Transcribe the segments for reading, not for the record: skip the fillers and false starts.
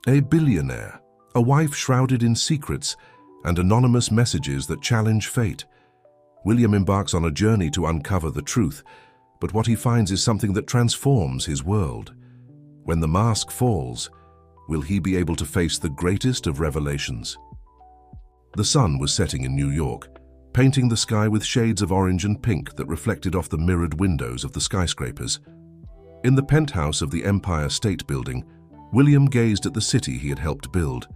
A billionaire, a wife shrouded in secrets, and anonymous messages that challenge fate. William embarks on a journey to uncover the truth, but what he finds is something that transforms his world. When the mask falls, will he be able to face the greatest of revelations? The sun was setting in New York, painting the sky with shades of orange and pink that reflected off the mirrored windows of the skyscrapers. In the penthouse of the Empire State Building, William gazed at the city he had helped build,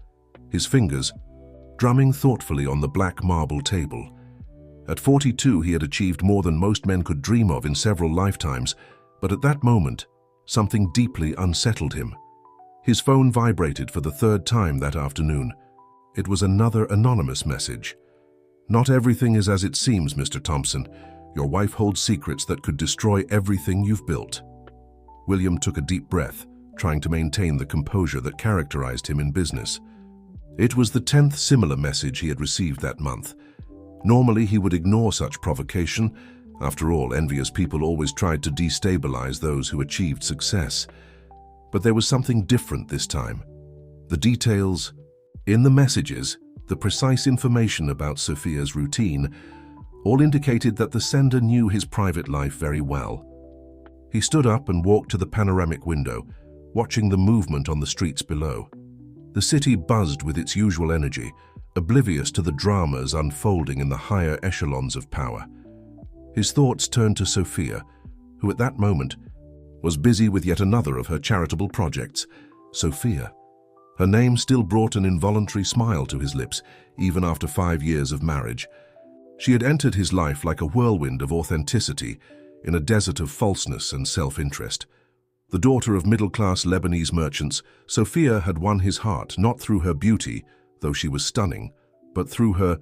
his fingers drumming thoughtfully on the black marble table. At 42, he had achieved more than most men could dream of in several lifetimes, but at that moment, something deeply unsettled him. His phone vibrated for the third time that afternoon. It was another anonymous message. "Not everything is as it seems, Mr. Thompson. Your wife holds secrets that could destroy everything you've built." William took a deep breath, trying to maintain the composure that characterized him in business. It was the 10th similar message he had received that month. Normally, he would ignore such provocation. After all, envious people always tried to destabilize those who achieved success. But there was something different this time. The details in the messages, the precise information about Sophia's routine, all indicated that the sender knew his private life very well. He stood up and walked to the panoramic window, watching the movement on the streets below. The city buzzed with its usual energy, oblivious to the dramas unfolding in the higher echelons of power. His thoughts turned to Sophia, who at that moment was busy with yet another of her charitable projects. Sophia. Her name still brought an involuntary smile to his lips, even after 5 years of marriage. She had entered his life like a whirlwind of authenticity, in a desert of falseness and self-interest. The daughter of middle-class Lebanese merchants, Sophia had won his heart not through her beauty, though she was stunning, but through her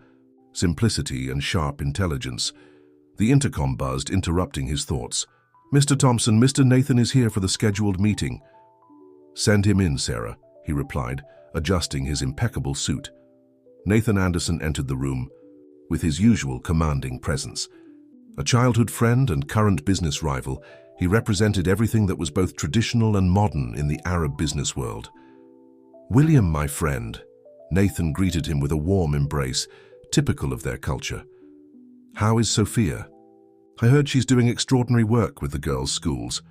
simplicity and sharp intelligence. The intercom buzzed, interrupting his thoughts. "Mr. Thompson, Mr. Nathan is here for the scheduled meeting." "Send him in, Sarah," he replied, adjusting his impeccable suit. Nathan Anderson entered the room with his usual commanding presence. A childhood friend and current business rival, he represented everything that was both traditional and modern in the Arab business world. "William, my friend," Nathan greeted him with a warm embrace, typical of their culture. "How is Sophia? I heard she's doing extraordinary work with the girls' schools."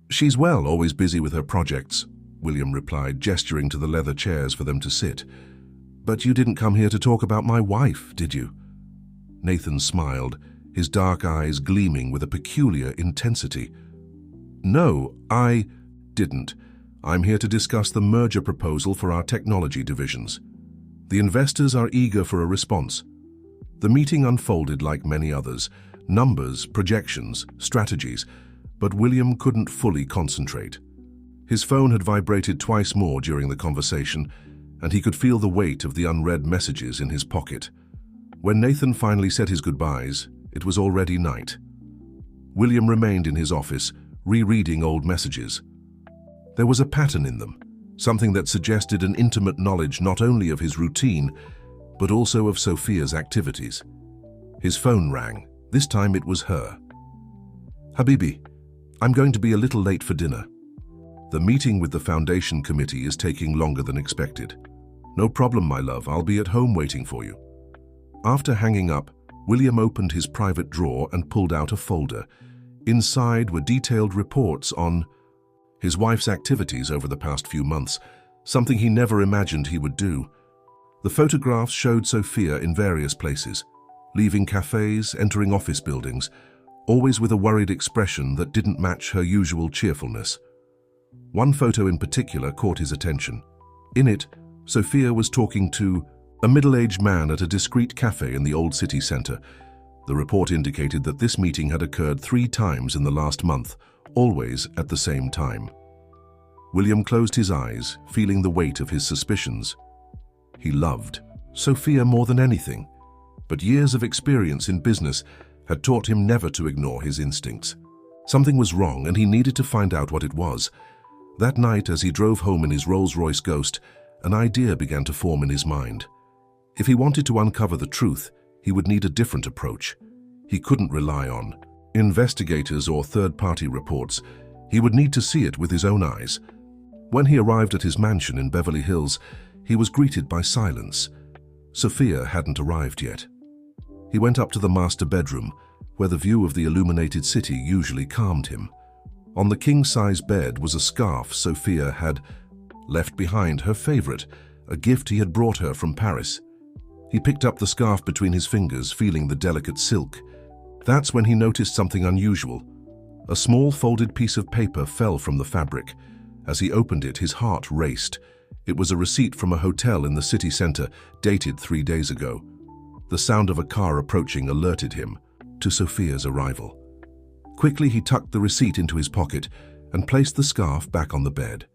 "She's well, always busy with her projects," William replied, gesturing to the leather chairs for them to sit. "But you didn't come here to talk about my wife, did you?" Nathan smiled, his dark eyes gleaming with a peculiar intensity. "No, I didn't. I'm here to discuss the merger proposal for our technology divisions. The investors are eager for a response." The meeting unfolded like many others, numbers, projections, strategies, but William couldn't fully concentrate. His phone had vibrated twice more during the conversation, and he could feel the weight of the unread messages in his pocket. When Nathan finally said his goodbyes, it was already night. William remained in his office, rereading old messages. There was a pattern in them, something that suggested an intimate knowledge not only of his routine, but also of Sophia's activities. His phone rang. This time it was her. "Habibi, I'm going to be a little late for dinner. The meeting with the foundation committee is taking longer than expected." "No problem, my love. I'll be at home waiting for you." After hanging up, William opened his private drawer and pulled out a folder. Inside were detailed reports on his wife's activities over the past few months, something he never imagined he would do. The photographs showed Sophia in various places, leaving cafes, entering office buildings, always with a worried expression that didn't match her usual cheerfulness. One photo in particular caught his attention. In it, Sophia was talking to a middle-aged man at a discreet cafe in the old city center. The report indicated that this meeting had occurred 3 times in the last month, always at the same time. William closed his eyes, feeling the weight of his suspicions. He loved Sophia more than anything, but years of experience in business had taught him never to ignore his instincts. Something was wrong, and he needed to find out what it was. That night, as he drove home in his Rolls-Royce Ghost, an idea began to form in his mind. If he wanted to uncover the truth, he would need a different approach. He couldn't rely on investigators or third-party reports. He would need to see it with his own eyes. When he arrived at his mansion in Beverly Hills, he was greeted by silence. Sophia hadn't arrived yet. He went up to the master bedroom, where the view of the illuminated city usually calmed him. On the king-size bed was a scarf Sophia had left behind, her favorite, a gift he had brought her from Paris. He picked up the scarf between his fingers, feeling the delicate silk. That's when he noticed something unusual. A small folded piece of paper fell from the fabric. As he opened it, his heart raced. It was a receipt from a hotel in the city center, dated 3 days ago. The sound of a car approaching alerted him to Sophia's arrival. Quickly, he tucked the receipt into his pocket and placed the scarf back on the bed.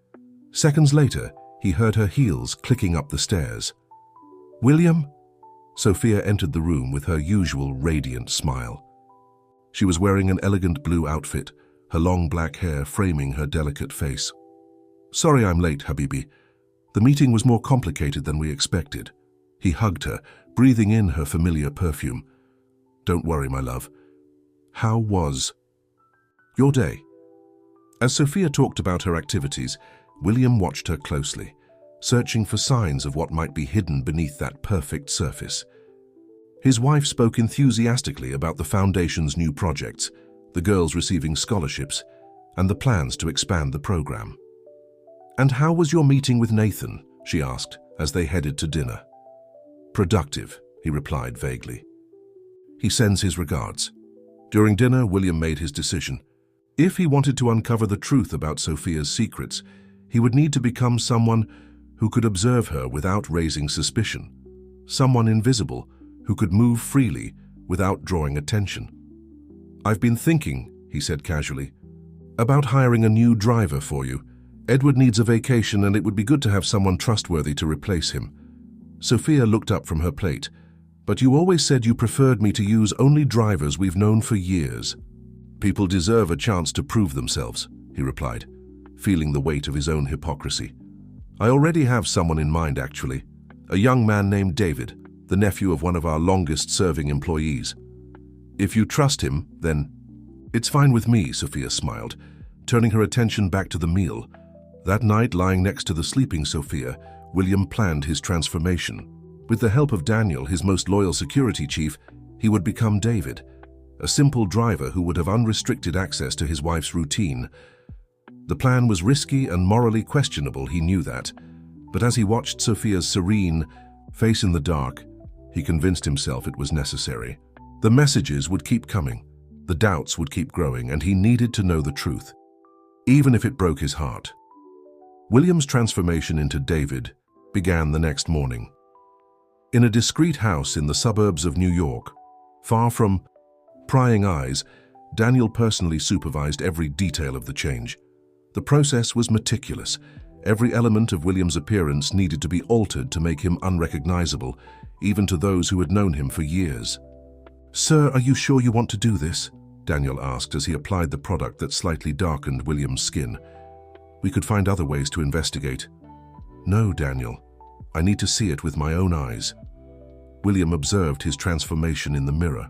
Seconds later, he heard her heels clicking up the stairs. "William?" Sophia entered the room with her usual radiant smile. She was wearing an elegant blue outfit, her long black hair framing her delicate face. "Sorry I'm late, Habibi. The meeting was more complicated than we expected." He hugged her, breathing in her familiar perfume. "Don't worry, my love. How was your day?" As Sophia talked about her activities, William watched her closely, searching for signs of what might be hidden beneath that perfect surface. His wife spoke enthusiastically about the foundation's new projects, the girls receiving scholarships, and the plans to expand the program. "And how was your meeting with Nathan?" she asked as they headed to dinner. "Productive," he replied vaguely. "He sends his regards." During dinner, William made his decision. If he wanted to uncover the truth about Sophia's secrets, he would need to become someone who could observe her without raising suspicion, someone invisible who could move freely without drawing attention. "I've been thinking," he said casually, "about hiring a new driver for you. Edward needs a vacation, and it would be good to have someone trustworthy to replace him." Sophia looked up from her plate. "But you always said you preferred me to use only drivers we've known for years." "People deserve a chance to prove themselves," he replied, feeling the weight of his own hypocrisy. "I already have someone in mind, actually. A young man named David, the nephew of one of our longest-serving employees. If you trust him, then—" "It's fine with me," Sophia smiled, turning her attention back to the meal. That night, lying next to the sleeping Sophia, William planned his transformation. With the help of Daniel, his most loyal security chief, he would become David, a simple driver who would have unrestricted access to his wife's routine. The plan was risky and morally questionable, he knew that. But as he watched Sophia's serene face in the dark, he convinced himself it was necessary. The messages would keep coming, the doubts would keep growing, and he needed to know the truth, even if it broke his heart. William's transformation into David began the next morning. In a discreet house in the suburbs of New York, far from prying eyes, Daniel personally supervised every detail of the change. The process was meticulous. Every element of William's appearance needed to be altered to make him unrecognizable, even to those who had known him for years. "Sir, are you sure you want to do this?" Daniel asked as he applied the product that slightly darkened William's skin. "We could find other ways to investigate." "No, Daniel. I need to see it with my own eyes." William observed his transformation in the mirror.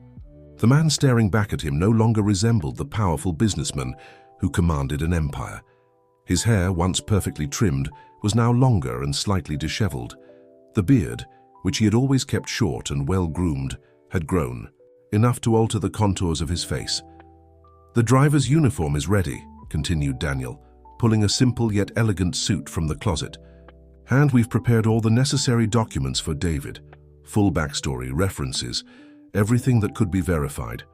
The man staring back at him no longer resembled the powerful businessman who commanded an empire. His hair, once perfectly trimmed, was now longer and slightly disheveled. The beard, which he had always kept short and well-groomed, had grown, enough to alter the contours of his face. "The driver's uniform is ready," continued Daniel, pulling a simple yet elegant suit from the closet. "And we've prepared all the necessary documents for David. Full backstory, references, everything that could be verified."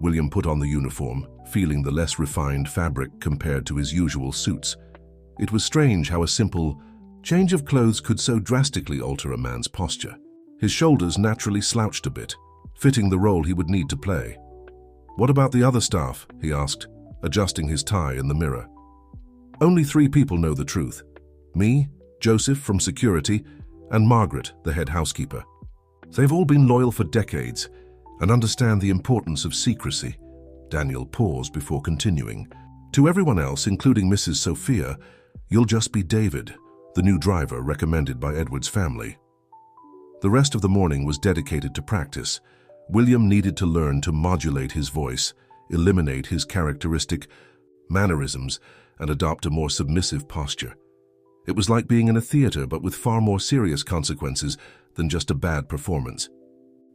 William put on the uniform, feeling the less refined fabric compared to his usual suits. It was strange how a simple change of clothes could so drastically alter a man's posture. His shoulders naturally slouched a bit, fitting the role he would need to play. "What about the other staff?" he asked, adjusting his tie in the mirror. "Only 3 people know the truth. Me, Joseph from security, and Margaret, the head housekeeper. They've all been loyal for decades and understand the importance of secrecy." Daniel paused before continuing. "To everyone else, including Mrs. Sophia, you'll just be David, the new driver recommended by Edward's family." The rest of the morning was dedicated to practice. William needed to learn to modulate his voice, eliminate his characteristic mannerisms, and adopt a more submissive posture. It was like being in a theater, but with far more serious consequences than just a bad performance.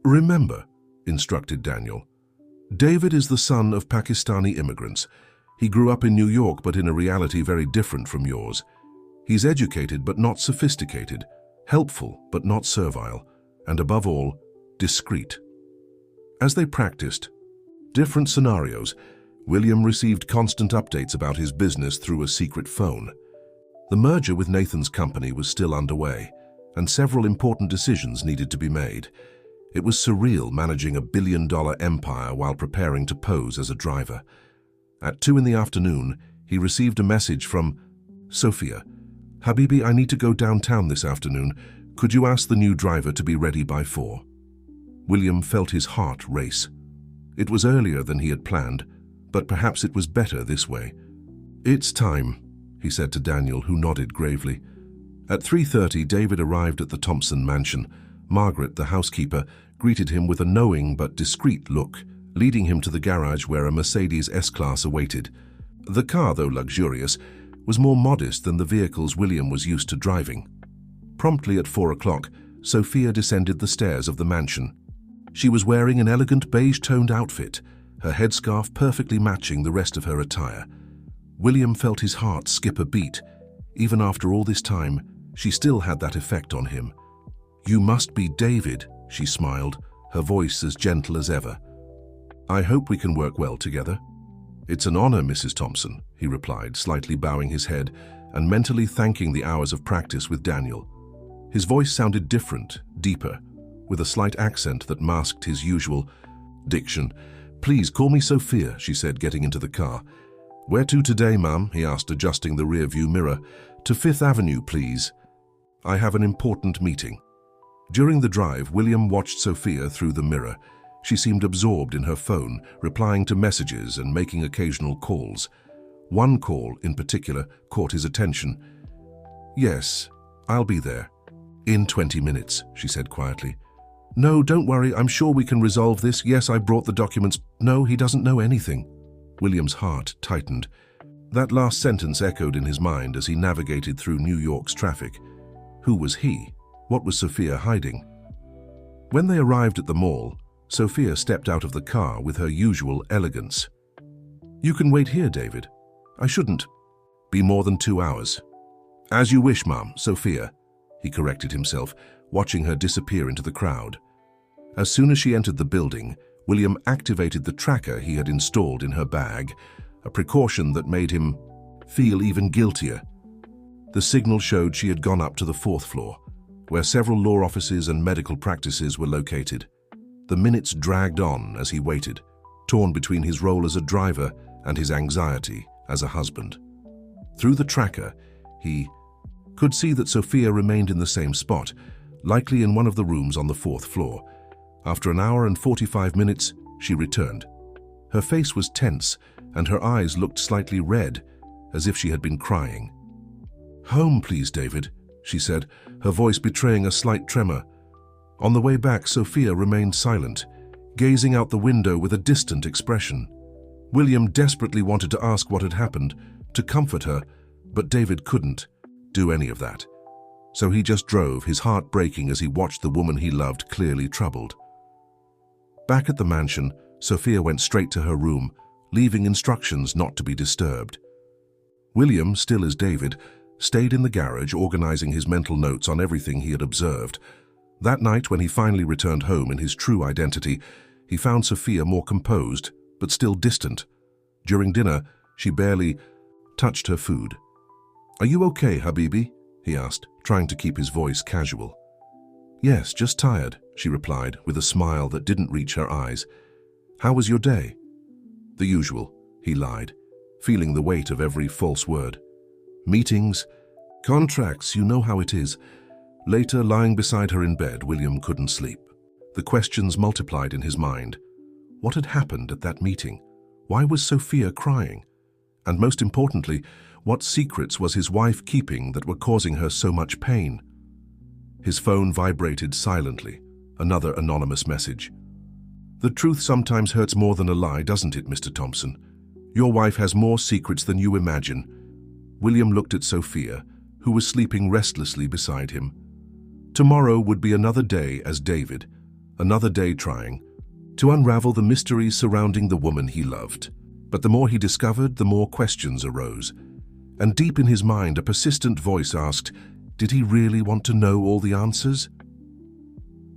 "Remember," instructed Daniel, "David is the son of Pakistani immigrants. He grew up in New York, but in a reality very different from yours. He's educated but not sophisticated, helpful but not servile, and above all, discreet." As they practiced different scenarios, William received constant updates about his business through a secret phone. The merger with Nathan's company was still underway, and several important decisions needed to be made. It was surreal managing a billion-dollar empire while preparing to pose as a driver. At 2 in the afternoon, he received a message from Sophia. "Habibi, I need to go downtown this afternoon. Could you ask the new driver to be ready by 4? William felt his heart race. It was earlier than he had planned, but perhaps it was better this way. "It's time," he said to Daniel, who nodded gravely. At 3:30, David arrived at the Thompson mansion. Margaret, the housekeeper, greeted him with a knowing but discreet look, leading him to the garage where a Mercedes S-Class awaited. The car, though luxurious, was more modest than the vehicles William was used to driving. Promptly at 4 o'clock, Sophia descended the stairs of the mansion. She was wearing an elegant beige-toned outfit, her headscarf perfectly matching the rest of her attire. William felt his heart skip a beat. Even after all this time, she still had that effect on him. "You must be David," she smiled, her voice as gentle as ever. "I hope we can work well together." "It's an honor, Mrs. Thompson," he replied, slightly bowing his head and mentally thanking the hours of practice with Daniel. His voice sounded different, deeper, with a slight accent that masked his usual diction. "Please call me Sophia," she said, getting into the car. "Where to today, ma'am?" he asked, adjusting the rear-view mirror. "To 5th Avenue, please. I have an important meeting." During the drive, William watched Sophia through the mirror. She seemed absorbed in her phone, replying to messages and making occasional calls. One call, in particular, caught his attention. "Yes, I'll be there." "In 20 minutes, she said quietly. "No, don't worry, I'm sure we can resolve this. Yes, I brought the documents." "No, he doesn't know anything." William's heart tightened. That last sentence echoed in his mind as he navigated through New York's traffic. Who was he? What was Sophia hiding? When they arrived at the mall, Sophia stepped out of the car with her usual elegance. "You can wait here, David. I shouldn't be more than 2 hours." "As you wish, ma'am, Sophia," he corrected himself, watching her disappear into the crowd. As soon as she entered the building, William activated the tracker he had installed in her bag, a precaution that made him feel even guiltier. The signal showed she had gone up to the 4th floor, where several law offices and medical practices were located. The minutes dragged on as he waited, torn between his role as a driver and his anxiety as a husband. Through the tracker, he could see that Sophia remained in the same spot, likely in one of the rooms on the 4th floor. After an hour and 45 minutes, she returned. Her face was tense, and her eyes looked slightly red, as if she had been crying. "Home, please, David," she said, her voice betraying a slight tremor. On the way back, Sophia remained silent, gazing out the window with a distant expression. William desperately wanted to ask what had happened, to comfort her, but David couldn't do any of that. So he just drove, his heart breaking as he watched the woman he loved clearly troubled. Back at the mansion, Sophia went straight to her room, leaving instructions not to be disturbed. William, still as David, stayed in the garage organizing his mental notes on everything he had observed. That night, when he finally returned home in his true identity, he found Sophia more composed, but still distant. During dinner, she barely touched her food. "Are you okay, Habibi?" he asked, trying to keep his voice casual. "Yes, just tired," she replied, with a smile that didn't reach her eyes. "How was your day?" "The usual," he lied, feeling the weight of every false word. "Meetings, contracts, you know how it is." Later, lying beside her in bed, William couldn't sleep. The questions multiplied in his mind. What had happened at that meeting? Why was Sophia crying? And most importantly, what secrets was his wife keeping that were causing her so much pain? His phone vibrated silently, another anonymous message. "The truth sometimes hurts more than a lie, doesn't it, Mr. Thompson? Your wife has more secrets than you imagine." William looked at Sophia, who was sleeping restlessly beside him. Tomorrow would be another day as David, another day trying to unravel the mysteries surrounding the woman he loved. But the more he discovered, the more questions arose. And deep in his mind, a persistent voice asked, did he really want to know all the answers?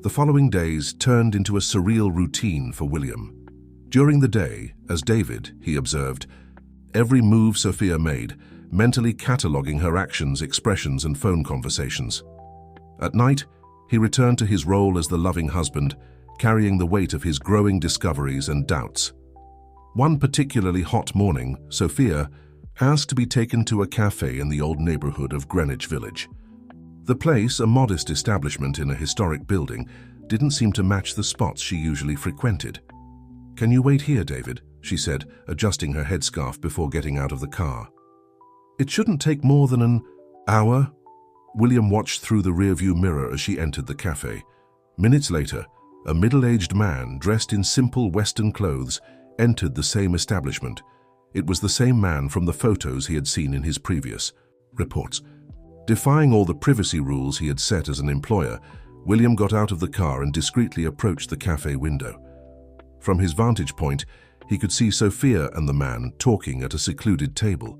The following days turned into a surreal routine for William. During the day, as David, he observed every move Sophia made, mentally cataloguing her actions, expressions, and phone conversations. At night, he returned to his role as the loving husband, carrying the weight of his growing discoveries and doubts. One particularly hot morning, Sophia asked to be taken to a cafe in the old neighborhood of Greenwich Village. The place, a modest establishment in a historic building, didn't seem to match the spots she usually frequented. "Can you wait here, David?" she said, adjusting her headscarf before getting out of the car. "It shouldn't take more than an hour." William watched through the rearview mirror as she entered the cafe. Minutes later, a middle-aged man dressed in simple Western clothes entered the same establishment. It was the same man from the photos he had seen in his previous reports. Defying all the privacy rules he had set as an employer, William got out of the car and discreetly approached the cafe window. From his vantage point, he could see Sophia and the man talking at a secluded table.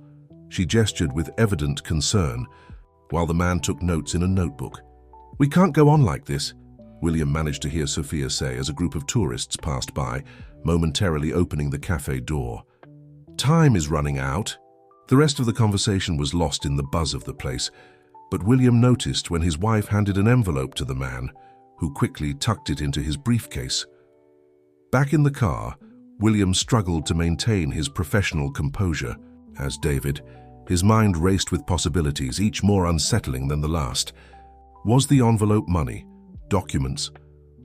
She gestured with evident concern, while the man took notes in a notebook. "We can't go on like this," William managed to hear Sophia say as a group of tourists passed by, momentarily opening the cafe door. "Time is running out." The rest of the conversation was lost in the buzz of the place, but William noticed when his wife handed an envelope to the man, who quickly tucked it into his briefcase. Back in the car, William struggled to maintain his professional composure. As David, his mind raced with possibilities, each more unsettling than the last. Was the envelope money? Documents?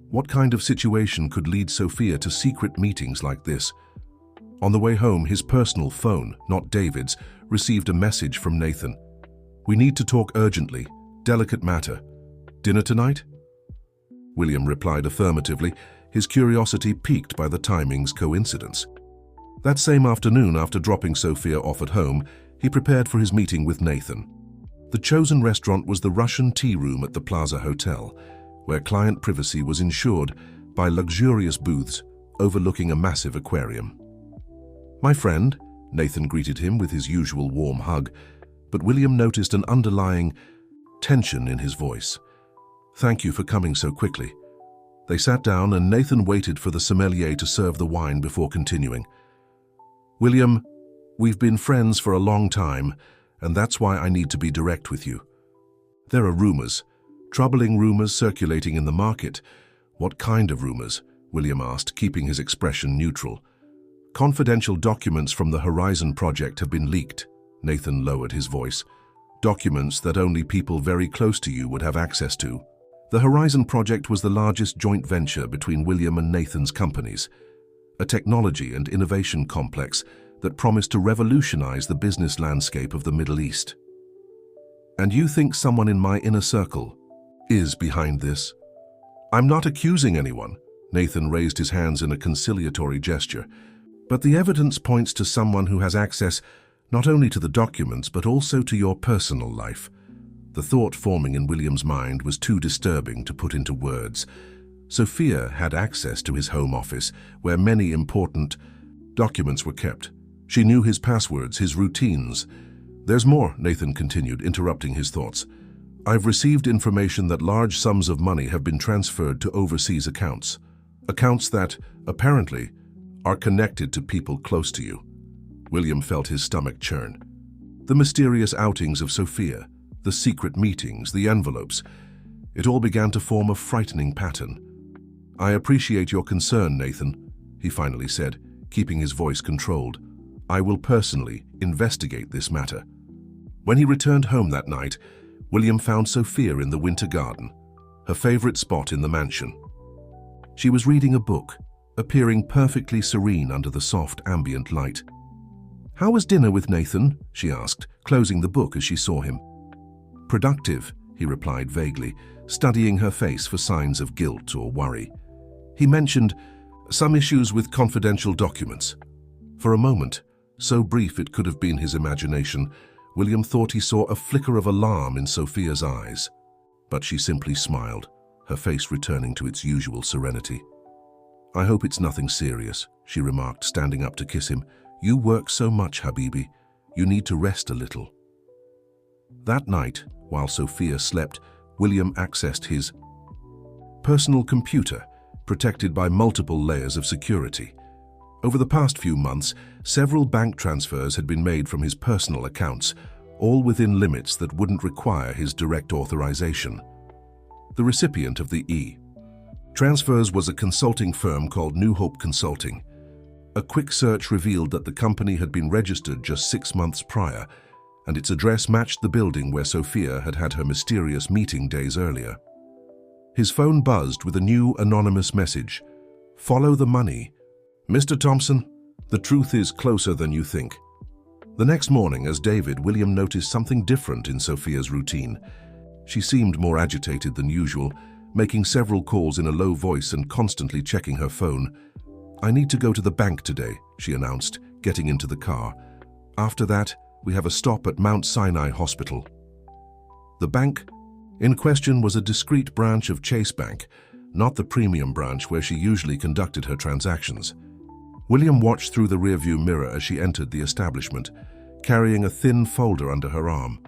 What kind of situation could lead Sophia to secret meetings like this? On the way home, his personal phone, not David's, received a message from Nathan. "We need to talk urgently. Delicate matter. Dinner tonight?" William replied affirmatively, his curiosity piqued by the timing's coincidence. That same afternoon, after dropping Sophia off at home, he prepared for his meeting with Nathan. The chosen restaurant was the Russian tea room at the Plaza Hotel, where client privacy was ensured by luxurious booths overlooking a massive aquarium. "My friend," Nathan greeted him with his usual warm hug, but William noticed an underlying tension in his voice. "Thank you for coming so quickly." They sat down and Nathan waited for the sommelier to serve the wine before continuing. "William, we've been friends for a long time, and that's why I need to be direct with you. There are rumors, troubling rumors circulating in the market." "What kind of rumors?" William asked, keeping his expression neutral. "Confidential documents from the Horizon project have been leaked." Nathan lowered his voice. "Documents that only people very close to you would have access to." The Horizon project was the largest joint venture between William and Nathan's companies, a technology and innovation complex that promised to revolutionize the business landscape of the Middle East. "And you think someone in my inner circle is behind this?" "I'm not accusing anyone," Nathan raised his hands in a conciliatory gesture, "but the evidence points to someone who has access not only to the documents but also to your personal life." The thought forming in William's mind was too disturbing to put into words. Sophia had access to his home office, where many important documents were kept. She knew his passwords, his routines. "There's more," Nathan continued, interrupting his thoughts. "I've received information that large sums of money have been transferred to overseas accounts. Accounts that, apparently, are connected to people close to you." William felt his stomach churn. The mysterious outings of Sophia, the secret meetings, the envelopes, it all began to form a frightening pattern. "I appreciate your concern, Nathan," he finally said, keeping his voice controlled. "I will personally investigate this matter." When he returned home that night, William found Sophia in the Winter Garden, her favorite spot in the mansion. She was reading a book, appearing perfectly serene under the soft ambient light. "How was dinner with Nathan?" she asked, closing the book as she saw him. "Productive," he replied vaguely, studying her face for signs of guilt or worry. He mentioned some issues with confidential documents. For a moment, so brief it could have been his imagination, William thought he saw a flicker of alarm in Sophia's eyes, but she simply smiled, her face returning to its usual serenity. "I hope it's nothing serious," she remarked, standing up to kiss him. "You work so much, Habibi. You need to rest a little." That night, while Sophia slept, William accessed his personal computer, protected by multiple layers of security. Over the past few months, several bank transfers had been made from his personal accounts, all within limits that wouldn't require his direct authorization. The recipient of the transfers was a consulting firm called New Hope Consulting. A quick search revealed that the company had been registered just 6 months prior, and its address matched the building where Sophia had had her mysterious meeting days earlier. His phone buzzed with a new anonymous message. "Follow the money. Mr. Thompson, the truth is closer than you think." The next morning, as David, William noticed something different in Sophia's routine. She seemed more agitated than usual, making several calls in a low voice and constantly checking her phone. "I need to go to the bank today," she announced, getting into the car. "After that, we have a stop at Mount Sinai Hospital." The bank in question was a discreet branch of Chase Bank, not the premium branch where she usually conducted her transactions. William watched through the rearview mirror as she entered the establishment, carrying a thin folder under her arm.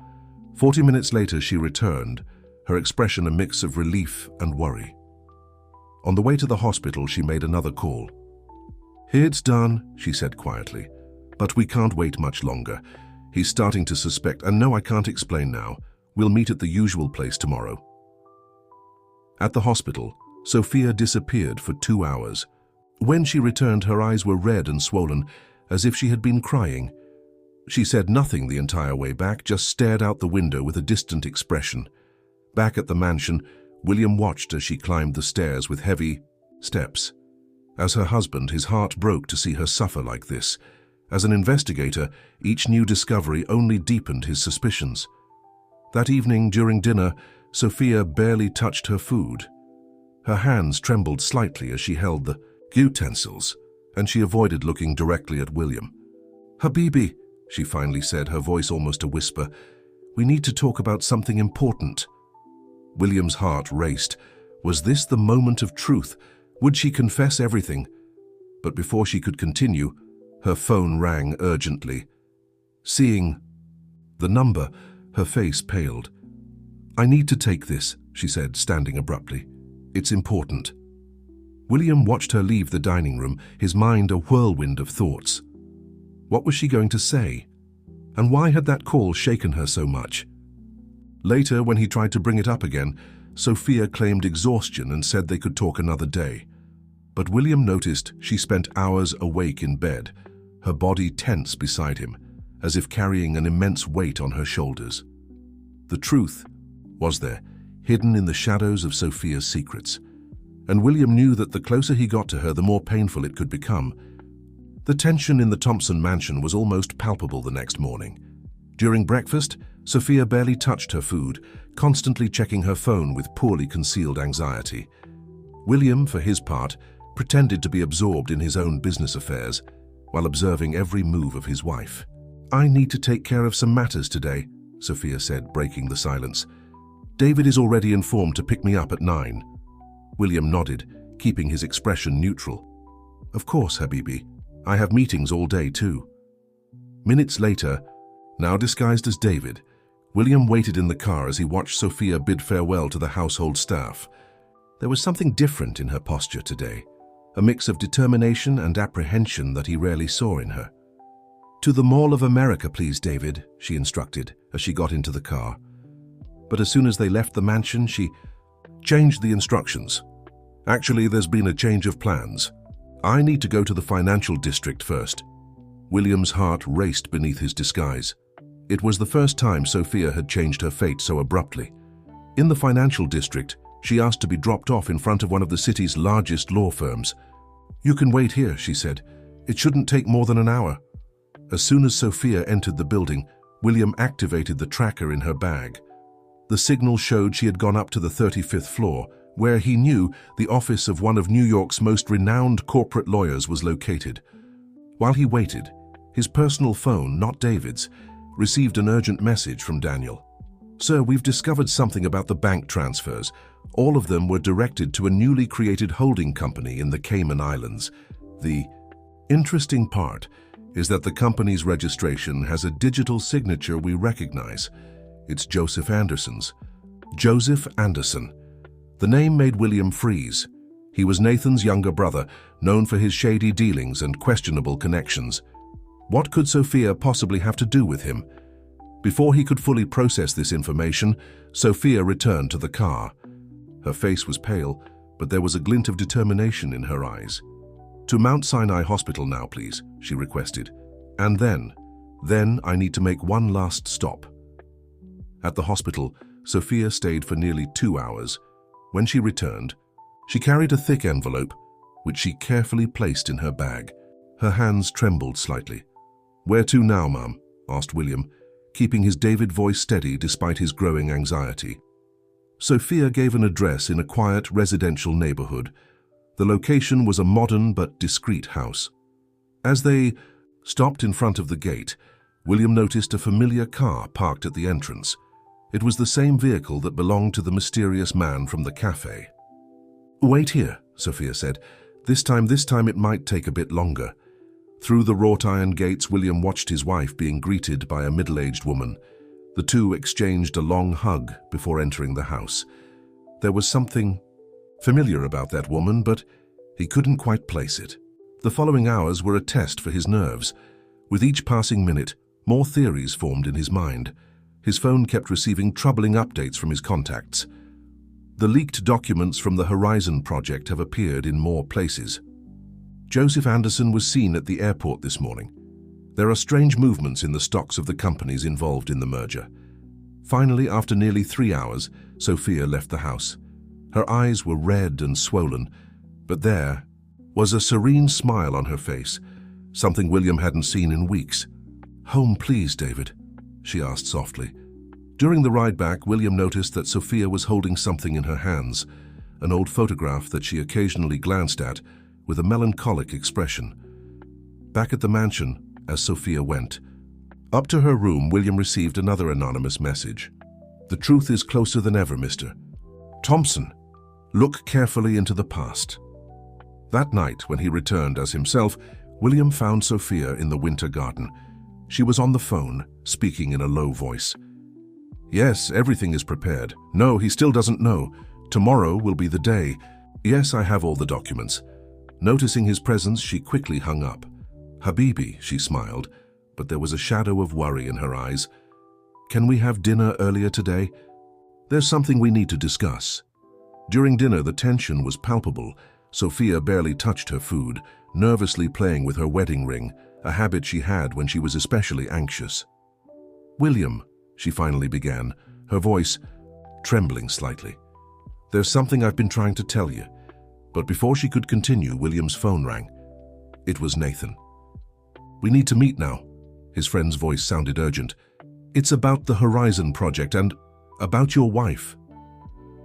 40 minutes later, she returned, her expression a mix of relief and worry. On the way to the hospital, she made another call. "It's done," she said quietly, "but we can't wait much longer. He's starting to suspect, and no, I can't explain now. We'll meet at the usual place tomorrow." At the hospital, Sophia disappeared for 2 hours. When she returned, her eyes were red and swollen, as if she had been crying. She said nothing the entire way back, just stared out the window with a distant expression. Back at the mansion, William watched as she climbed the stairs with heavy steps. As her husband, his heart broke to see her suffer like this. As an investigator, each new discovery only deepened his suspicions. That evening, during dinner, Sophia barely touched her food. Her hands trembled slightly as she held the utensils, and she avoided looking directly at William. "Habibi," she finally said, her voice almost a whisper, "we need to talk about something important." William's heart raced. Was this the moment of truth? Would she confess everything? But before she could continue, her phone rang urgently. Seeing the number, her face paled. "I need to take this," she said, standing abruptly. "It's important." William watched her leave the dining room, his mind a whirlwind of thoughts. What was she going to say? And why had that call shaken her so much? Later, when he tried to bring it up again, Sophia claimed exhaustion and said they could talk another day. But William noticed she spent hours awake in bed, her body tense beside him, as if carrying an immense weight on her shoulders. The truth was there, hidden in the shadows of Sophia's secrets. And William knew that the closer he got to her, the more painful it could become. The tension in the Thompson mansion was almost palpable the next morning. During breakfast, Sophia barely touched her food, constantly checking her phone with poorly concealed anxiety. William, for his part, pretended to be absorbed in his own business affairs, while observing every move of his wife. "I need to take care of some matters today," Sophia said, breaking the silence. "David is already informed to pick me up at 9. William nodded, keeping his expression neutral. "Of course, Habibi. I have meetings all day too." Minutes later, now disguised as David, William waited in the car as he watched Sophia bid farewell to the household staff. There was something different in her posture today, a mix of determination and apprehension that he rarely saw in her. "To the Mall of America, please, David," she instructed as she got into the car. But as soon as they left the mansion, she changed the instructions. "Actually, there's been a change of plans. I need to go to the financial district first." William's heart raced beneath his disguise. It was the first time Sophia had changed her fate so abruptly. In the financial district, she asked to be dropped off in front of one of the city's largest law firms. "You can wait here," she said. "It shouldn't take more than an hour." As soon as Sophia entered the building, William activated the tracker in her bag. The signal showed she had gone up to the 35th floor, where he knew the office of one of New York's most renowned corporate lawyers was located. While he waited, his personal phone, not David's, received an urgent message from Daniel. "Sir, we've discovered something about the bank transfers. All of them were directed to a newly created holding company in the Cayman Islands. The interesting part is that the company's registration has a digital signature we recognize. It's Joseph Anderson's. Joseph Anderson." The name made William freeze. He was Nathan's younger brother, known for his shady dealings and questionable connections. What could Sophia possibly have to do with him? Before he could fully process this information, Sophia returned to the car. Her face was pale, but there was a glint of determination in her eyes. "To Mount Sinai Hospital now, please," she requested. "And then I need to make one last stop." At the hospital, Sophia stayed for nearly 2 hours. When she returned, she carried a thick envelope, which she carefully placed in her bag. Her hands trembled slightly. "Where to now, Mum?" asked William, keeping his David voice steady despite his growing anxiety. Sophia gave an address in a quiet residential neighborhood. The location was a modern but discreet house. As they stopped in front of the gate, William noticed a familiar car parked at the entrance. It was the same vehicle that belonged to the mysterious man from the cafe. "Wait here," Sophia said. This time it might take a bit longer." Through the wrought iron gates, William watched his wife being greeted by a middle-aged woman. The two exchanged a long hug before entering the house. There was something familiar about that woman, but he couldn't quite place it. The following hours were a test for his nerves. With each passing minute, more theories formed in his mind. His phone kept receiving troubling updates from his contacts. The leaked documents from the Horizon project have appeared in more places. Joseph Anderson was seen at the airport this morning. There are strange movements in the stocks of the companies involved in the merger. Finally, after nearly 3 hours, Sophia left the house. Her eyes were red and swollen, but there was a serene smile on her face, something William hadn't seen in weeks. "Home, please, David," she asked softly. During the ride back, William noticed that Sophia was holding something in her hands, an old photograph that she occasionally glanced at with a melancholic expression. Back at the mansion, as Sophia went up to her room, William received another anonymous message. "The truth is closer than ever, Mr. Thompson. Look carefully into the past." That night, when he returned as himself, William found Sophia in the winter garden. She was on the phone, speaking in a low voice. "Yes, everything is prepared. No, he still doesn't know. Tomorrow will be the day. Yes, I have all the documents." Noticing his presence, she quickly hung up. "Habibi," she smiled, but there was a shadow of worry in her eyes. "Can we have dinner earlier today? There's something we need to discuss." During dinner, the tension was palpable. Sophia barely touched her food, nervously playing with her wedding ring, a habit she had when she was especially anxious. "William," she finally began, her voice trembling slightly. "There's something I've been trying to tell you." But before she could continue, William's phone rang. It was Nathan. "We need to meet now." His friend's voice sounded urgent. "It's about the Horizon project and about your wife."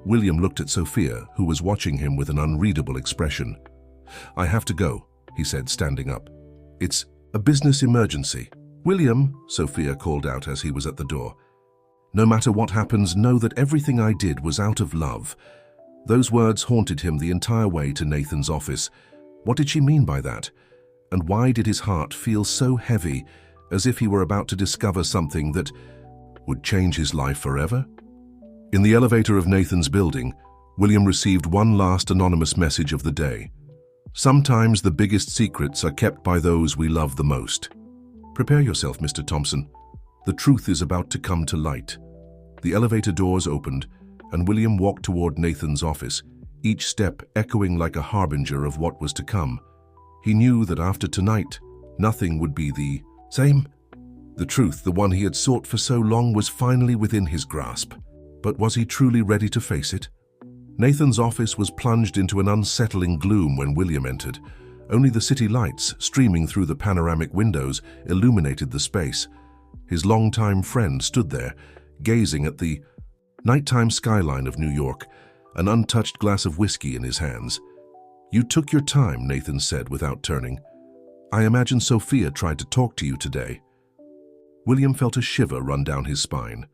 William looked at Sophia, who was watching him with an unreadable expression. "I have to go," he said, standing up. "It's a business emergency." "William," Sophia called out as he was at the door. "No matter what happens, know that everything I did was out of love." Those words haunted him the entire way to Nathan's office. What did she mean by that? And why did his heart feel so heavy, as if he were about to discover something that would change his life forever? In the elevator of Nathan's building, William received one last anonymous message of the day. "Sometimes the biggest secrets are kept by those we love the most. Prepare yourself, Mr. Thompson. The truth is about to come to light." The elevator doors opened, and William walked toward Nathan's office, each step echoing like a harbinger of what was to come. He knew that after tonight, nothing would be the same. The truth, the one he had sought for so long, was finally within his grasp. But was he truly ready to face it? Nathan's office was plunged into an unsettling gloom when William entered. Only the city lights, streaming through the panoramic windows, illuminated the space. His longtime friend stood there, gazing at the nighttime skyline of New York, an untouched glass of whiskey in his hands. "You took your time," Nathan said without turning. "I imagine Sophia tried to talk to you today." William felt a shiver run down his spine.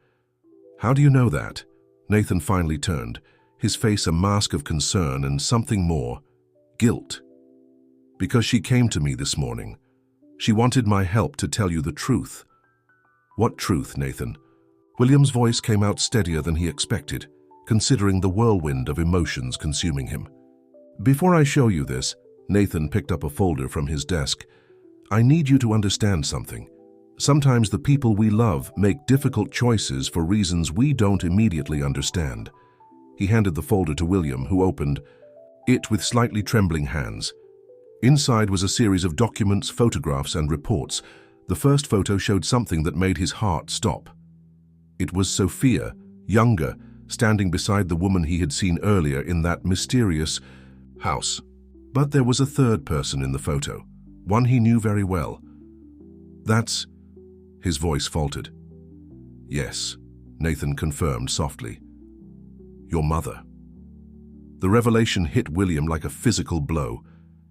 "How do you know that?" Nathan finally turned, his face a mask of concern and something more, guilt. "Because she came to me this morning. She wanted my help to tell you the truth." "What truth, Nathan?" William's voice came out steadier than he expected, considering the whirlwind of emotions consuming him. "Before I show you this," Nathan picked up a folder from his desk, "I need you to understand something. Sometimes the people we love make difficult choices for reasons we don't immediately understand." He handed the folder to William, who opened it with slightly trembling hands. Inside was a series of documents, photographs, and reports. The first photo showed something that made his heart stop. It was Sophia, younger, standing beside the woman he had seen earlier in that mysterious house. But there was a third person in the photo, one he knew very well. "That's..." His voice faltered. "Yes," Nathan confirmed softly. "Your mother." The revelation hit William like a physical blow.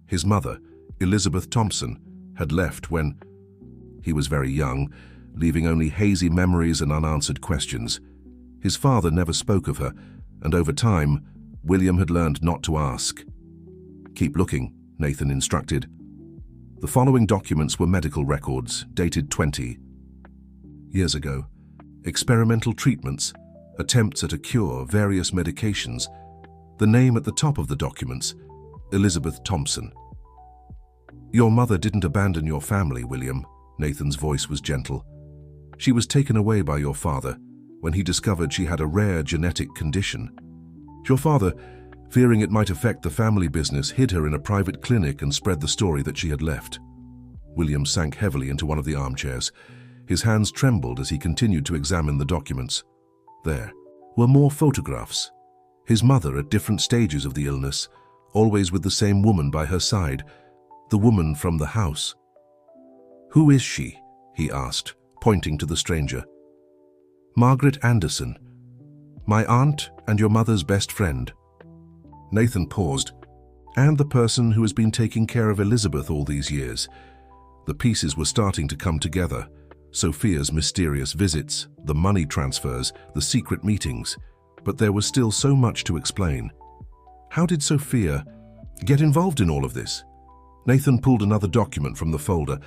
His mother, Elizabeth Thompson, had left when he was very young, leaving only hazy memories and unanswered questions. His father never spoke of her, and over time, William had learned not to ask. "Keep looking," Nathan instructed. The following documents were medical records, dated 20 years ago. Experimental treatments, attempts at a cure, various medications. The name at the top of the documents, Elizabeth Thompson. "Your mother didn't abandon your family, William," Nathan's voice was gentle. "She was taken away by your father when he discovered she had a rare genetic condition. Your father, fearing it might affect the family business, hid her in a private clinic and spread the story that she had left." William sank heavily into one of the armchairs. His hands trembled as he continued to examine the documents. There were more photographs. His mother at different stages of the illness, always with the same woman by her side, the woman from the house. "Who is she?" he asked, pointing to the stranger. "Margaret Anderson, my aunt and your mother's best friend." Nathan paused. "And the person who has been taking care of Elizabeth all these years." The pieces were starting to come together. Sophia's mysterious visits, the money transfers, the secret meetings. But there was still so much to explain. How did Sophia get involved in all of this? Nathan pulled another document from the folder.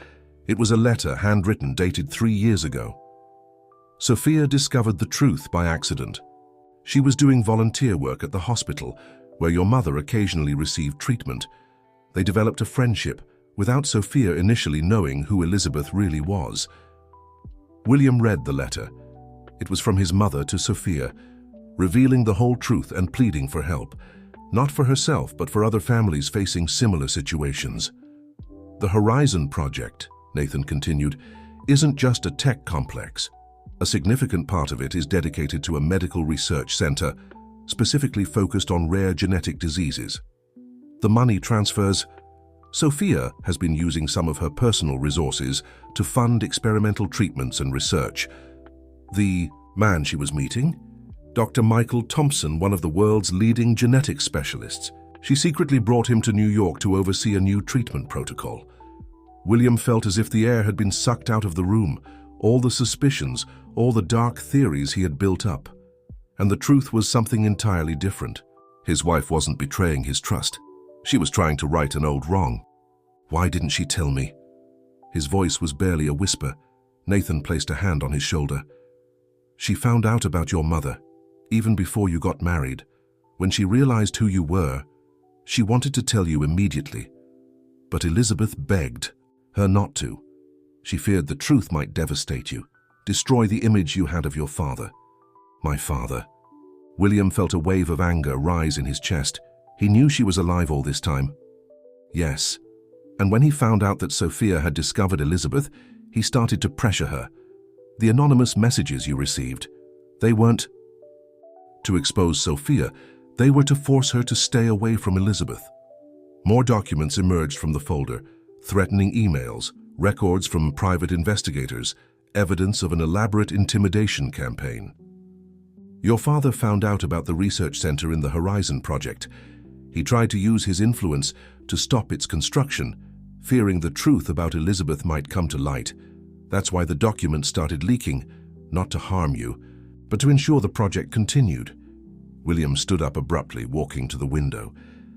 It was a letter, handwritten, dated 3 years ago. "Sophia discovered the truth by accident. She was doing volunteer work at the hospital, where your mother occasionally received treatment. They developed a friendship, without Sophia initially knowing who Elizabeth really was." William read the letter. It was from his mother to Sophia, revealing the whole truth and pleading for help, not for herself but for other families facing similar situations. "The Horizon Project," Nathan continued, "isn't just a tech complex. A significant part of it is dedicated to a medical research center, specifically focused on rare genetic diseases. The money transfers. Sophia has been using some of her personal resources to fund experimental treatments and research. The man she was meeting? Dr. Michael Thompson, one of the world's leading genetics specialists. She secretly brought him to New York to oversee a new treatment protocol." William felt as if the air had been sucked out of the room, all the suspicions, all the dark theories he had built up. And the truth was something entirely different. His wife wasn't betraying his trust. She was trying to right an old wrong. "Why didn't she tell me?" His voice was barely a whisper. Nathan placed a hand on his shoulder. "She found out about your mother, even before you got married. When she realized who you were, she wanted to tell you immediately. But Elizabeth begged her not to. She feared the truth might devastate you, destroy the image you had of your father." "My father." William felt a wave of anger rise in his chest. He knew she was alive all this time. "Yes. And when he found out that Sophia had discovered Elizabeth, he started to pressure her. The anonymous messages you received, they weren't to expose Sophia, they were to force her to stay away from Elizabeth." More documents emerged from the folder, threatening emails, records from private investigators, evidence of an elaborate intimidation campaign. "Your father found out about the research center in the Horizon Project. He tried to use his influence to stop its construction, fearing the truth about Elizabeth might come to light. That's why the documents started leaking, not to harm you, but to ensure the project continued. William stood up abruptly, walking to the window.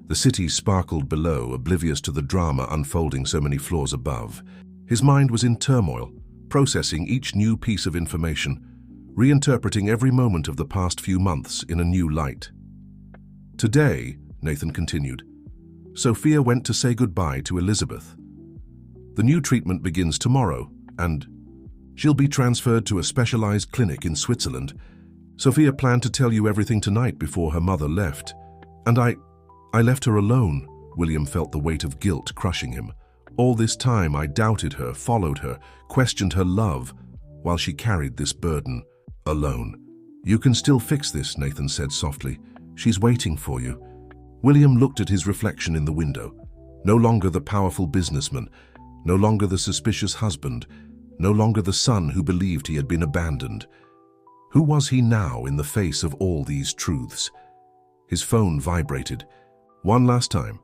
The city sparkled below, oblivious to the drama unfolding so many floors above. His mind was in turmoil, processing each new piece of information, reinterpreting every moment of the past few months in a new light. Today, Nathan continued, Sophia went to say goodbye to Elizabeth. The new treatment begins tomorrow, and she'll be transferred to a specialized clinic in Switzerland. Sophia planned to tell you everything tonight before her mother left. And I left her alone. William felt the weight of guilt crushing him. All this time I doubted her, followed her, questioned her love, while she carried this burden alone. You can still fix this, Nathan said softly. She's waiting for you. William looked at his reflection in the window. No longer the powerful businessman, no longer the suspicious husband, no longer the son who believed he had been abandoned. Who was he now in the face of all these truths? His phone vibrated. One last time.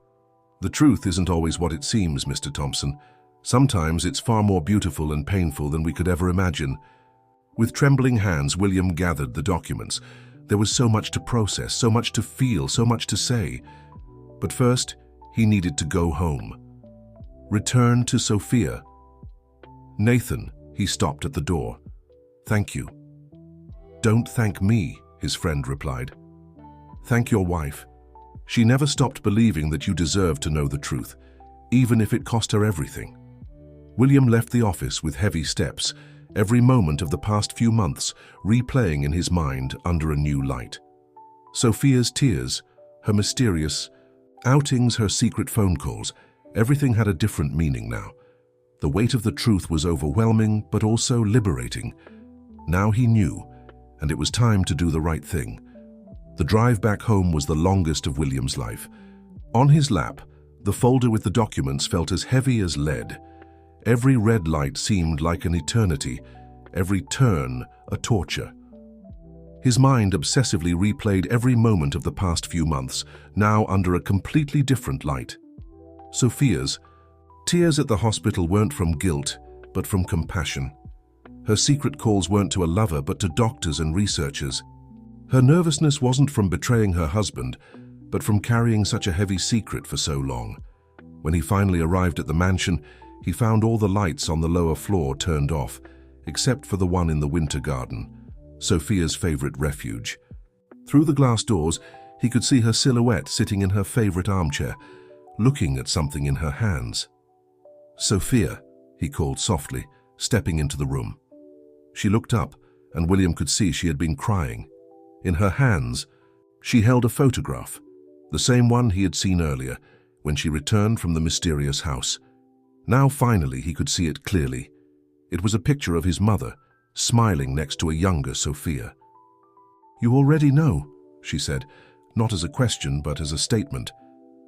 The truth isn't always what it seems, Mr. Thompson. Sometimes it's far more beautiful and painful than we could ever imagine. With trembling hands, William gathered the documents. There was so much to process, so much to feel, so much to say. But first, he needed to go home. Return to Sophia. Nathan, he stopped at the door. Thank you. Don't thank me, his friend replied. Thank your wife. She never stopped believing that you deserved to know the truth, even if it cost her everything. William left the office with heavy steps, every moment of the past few months replaying in his mind under a new light. Sophia's tears, her mysterious outings, her secret phone calls, everything had a different meaning now. The weight of the truth was overwhelming, but also liberating. Now he knew, and it was time to do the right thing. The drive back home was the longest of William's life. On his lap, the folder with the documents felt as heavy as lead. Every red light seemed like an eternity, every turn a torture. His mind obsessively replayed every moment of the past few months, now under a completely different light. Sophia's tears at the hospital weren't from guilt, but from compassion. Her secret calls weren't to a lover, but to doctors and researchers. Her nervousness wasn't from betraying her husband, but from carrying such a heavy secret for so long. When he finally arrived at the mansion, he found all the lights on the lower floor turned off, except for the one in the winter garden, Sophia's favorite refuge. Through the glass doors, he could see her silhouette sitting in her favorite armchair, looking at something in her hands. Sophia, he called softly, stepping into the room. She looked up, and William could see she had been crying. In her hands, she held a photograph, the same one he had seen earlier, when she returned from the mysterious house. Now finally he could see it clearly. It was a picture of his mother, smiling next to a younger Sophia. "You already know," she said, not as a question but as a statement.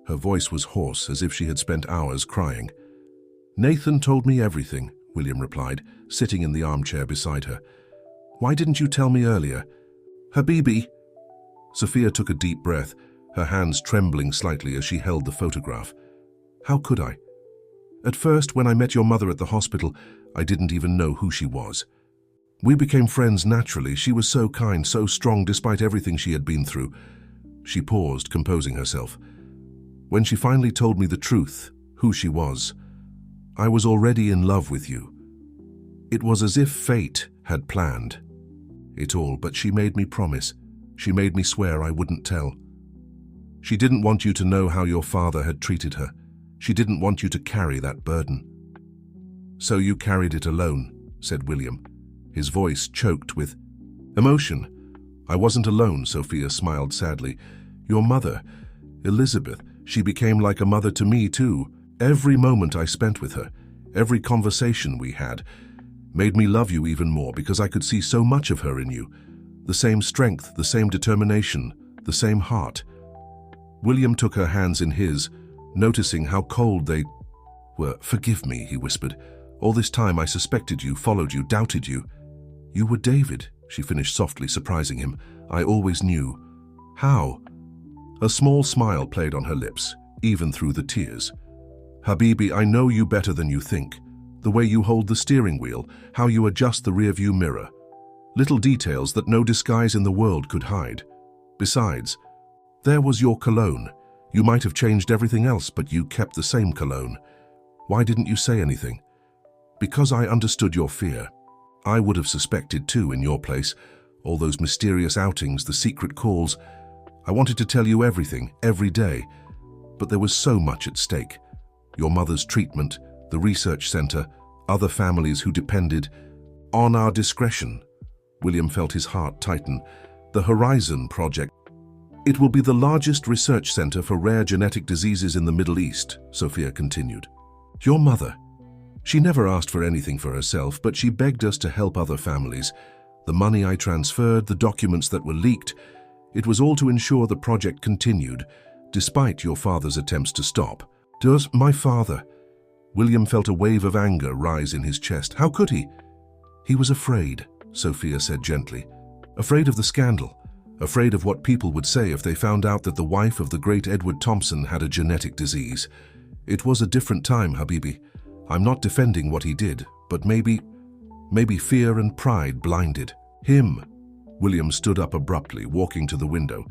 Her voice was hoarse, as if she had spent hours crying. "Nathan told me everything," William replied, sitting in the armchair beside her. "Why didn't you tell me earlier? Habibi." Sophia took a deep breath, her hands trembling slightly as she held the photograph. "How could I? At first, when I met your mother at the hospital, I didn't even know who she was. We became friends naturally. She was so kind, so strong despite everything she had been through." She paused, composing herself. "When she finally told me the truth, who she was, I was already in love with you. It was as if fate had planned it all, but she made me promise. She made me swear I wouldn't tell. She didn't want you to know how your father had treated her. She didn't want you to carry that burden." "So you carried it alone," said William, his voice choked with emotion. "I wasn't alone," Sophia smiled sadly. "Your mother, Elizabeth, she became like a mother to me too. Every moment I spent with her, every conversation we had, made me love you even more because I could see so much of her in you. The same strength, the same determination, the same heart." William took her hands in his, noticing how cold they were. "Forgive me," he whispered. "All this time I suspected you, followed you, doubted you." "You were David," she finished softly, surprising him. "I always knew." "How?" A small smile played on her lips, even through the tears. "Habibi, I know you better than you think. The way you hold the steering wheel, how you adjust the rearview mirror. Little details that no disguise in the world could hide. Besides, there was your cologne. You might have changed everything else, but you kept the same cologne. Why didn't you say anything? Because I understood your fear. I would have suspected too in your place. All those mysterious outings, the secret calls. I wanted to tell you everything, every day. But there was so much at stake. Your mother's treatment, the research center, other families who depended on our discretion. William felt his heart tighten. The Horizon Project. It will be the largest research center for rare genetic diseases in the Middle East, Sophia continued. Your mother. She never asked for anything for herself, but she begged us to help other families. The money I transferred, the documents that were leaked, it was all to ensure the project continued, despite your father's attempts to stop. Does my father? William felt a wave of anger rise in his chest. How could he? He was afraid, Sophia said gently. Afraid of the scandal. Afraid of what people would say if they found out that the wife of the great Edward Thompson had a genetic disease. It was a different time, Habibi. I'm not defending what he did, but maybe fear and pride blinded him. William stood up abruptly, walking to the window.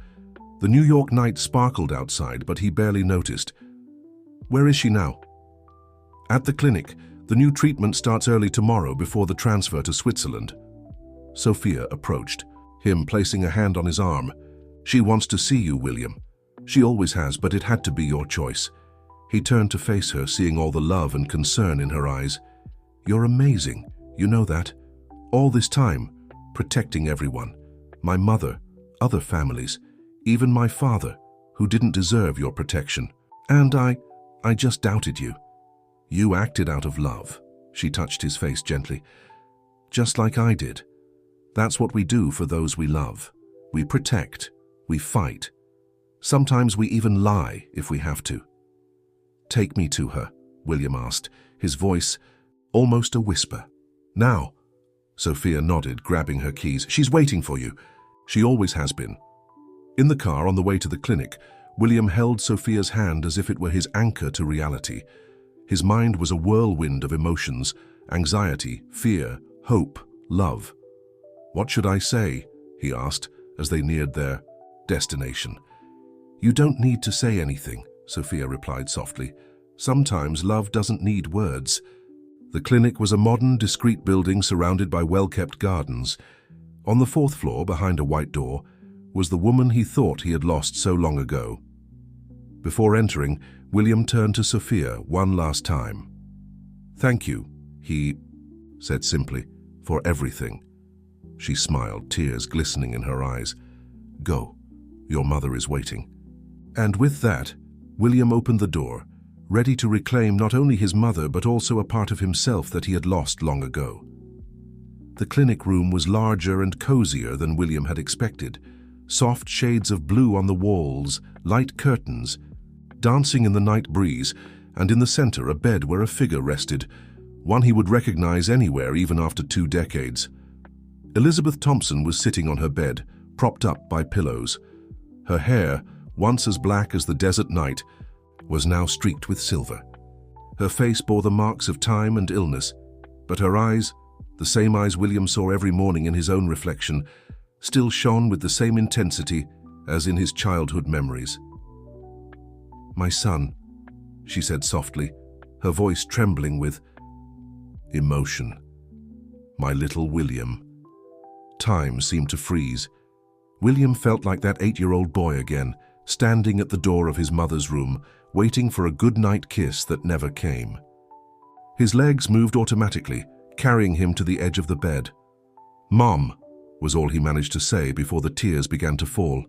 The New York night sparkled outside, but he barely noticed. Where is she now? At the clinic. The new treatment starts early tomorrow before the transfer to Switzerland. Sophia approached, him placing a hand on his arm. She wants to see you, William. She always has, but it had to be your choice. He turned to face her, seeing all the love and concern in her eyes. You're amazing, you know that. All this time, protecting everyone. My mother, other families, even my father, who didn't deserve your protection. And I just doubted you. You acted out of love. She touched his face gently. Just like I did. That's what we do for those we love. We protect. We fight. Sometimes we even lie if we have to. Take me to her, William asked, his voice almost a whisper. Now. Sophia nodded, grabbing her keys. She's waiting for you. She always has been. In the car on the way to the clinic, William held Sophia's hand as if it were his anchor to reality. His mind was a whirlwind of emotions, anxiety, fear, hope, love. What should I say? He asked as they neared their destination. You don't need to say anything, Sophia replied softly. Sometimes love doesn't need words. The clinic was a modern, discreet building surrounded by well-kept gardens. On the 4th floor, behind a white door, was the woman he thought he had lost so long ago. Before entering, William turned to Sophia one last time. Thank you, he said simply, for everything. She smiled, tears glistening in her eyes. Go, your mother is waiting. And with that, William opened the door, ready to reclaim not only his mother but also a part of himself that he had lost long ago. The clinic room was larger and cozier than William had expected. Soft shades of blue on the walls, light curtains, dancing in the night breeze, and in the center a bed where a figure rested, one he would recognize anywhere even after 2 decades. Elizabeth Thompson was sitting on her bed, propped up by pillows. Her hair, once as black as the desert night, was now streaked with silver. Her face bore the marks of time and illness, but her eyes, the same eyes William saw every morning in his own reflection, still shone with the same intensity as in his childhood memories. My son, she said softly, her voice trembling with emotion. My little William. Time seemed to freeze. William felt like that 8-year-old boy again, standing at the door of his mother's room, waiting for a goodnight kiss that never came. His legs moved automatically, carrying him to the edge of the bed. Mom, was all he managed to say before the tears began to fall.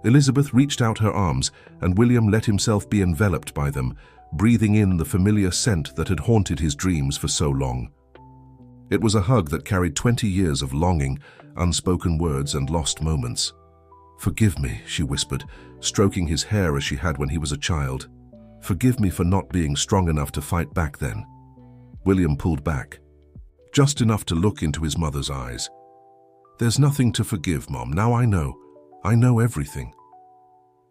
Elizabeth reached out her arms, and William let himself be enveloped by them, breathing in the familiar scent that had haunted his dreams for so long. It was a hug that carried 20 years of longing, unspoken words, and lost moments. Forgive me, she whispered, stroking his hair as she had when he was a child. Forgive me for not being strong enough to fight back then. William pulled back, just enough to look into his mother's eyes. There's nothing to forgive, Mom. Now I know. I know everything.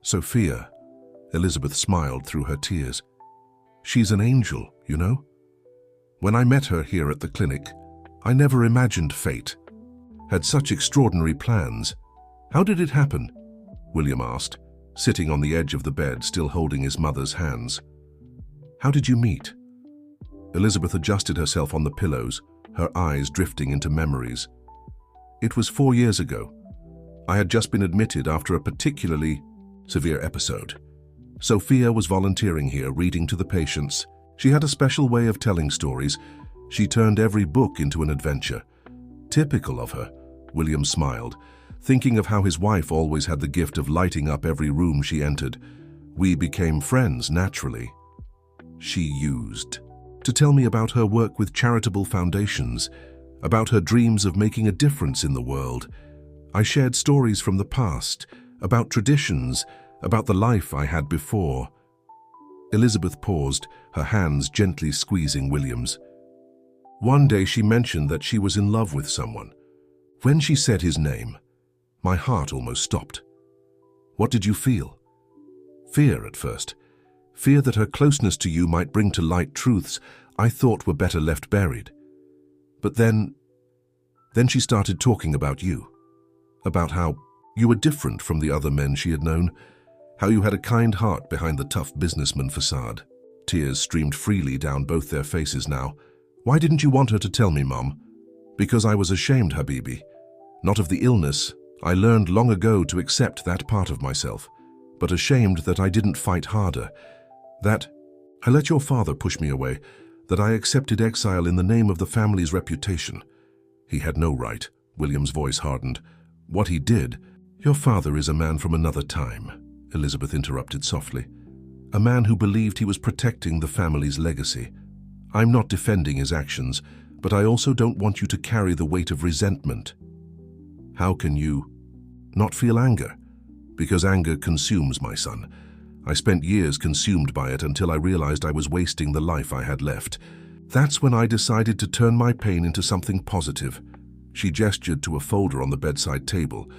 Sophia, Elizabeth smiled through her tears. She's an angel, you know? When I met her here at the clinic, I never imagined fate. Had such extraordinary plans. How did it happen? William asked, sitting on the edge of the bed, still holding his mother's hands. How did you meet? Elizabeth adjusted herself on the pillows, her eyes drifting into memories. It was 4 years ago. I had just been admitted after a particularly severe episode. Sophia was volunteering here, reading to the patients. She had a special way of telling stories. She turned every book into an adventure. Typical of her, William smiled, thinking of how his wife always had the gift of lighting up every room she entered. We became friends naturally. She used to tell me about her work with charitable foundations, about her dreams of making a difference in the world. I shared stories from the past, about traditions, about the life I had before. Elizabeth paused, her hands gently squeezing William's. One day she mentioned that she was in love with someone. When she said his name, my heart almost stopped. What did you feel? Fear at first. Fear that her closeness to you might bring to light truths I thought were better left buried. But then she started talking about you, about how you were different from the other men she had known, how you had a kind heart behind the tough businessman facade. Tears streamed freely down both their faces now. Why didn't you want her to tell me, Mom? Because I was ashamed, Habibi. Not of the illness. I learned long ago to accept that part of myself, but ashamed that I didn't fight harder, that I let your father push me away, that I accepted exile in the name of the family's reputation. He had no right. William's voice hardened. What he did, your father is a man from another time, Elizabeth interrupted softly. A man who believed he was protecting the family's legacy. I'm not defending his actions, but I also don't want you to carry the weight of resentment. How can you not feel anger? Because anger consumes my son. I spent years consumed by it until I realized I was wasting the life I had left. That's when I decided to turn my pain into something positive. She gestured to a folder on the bedside table.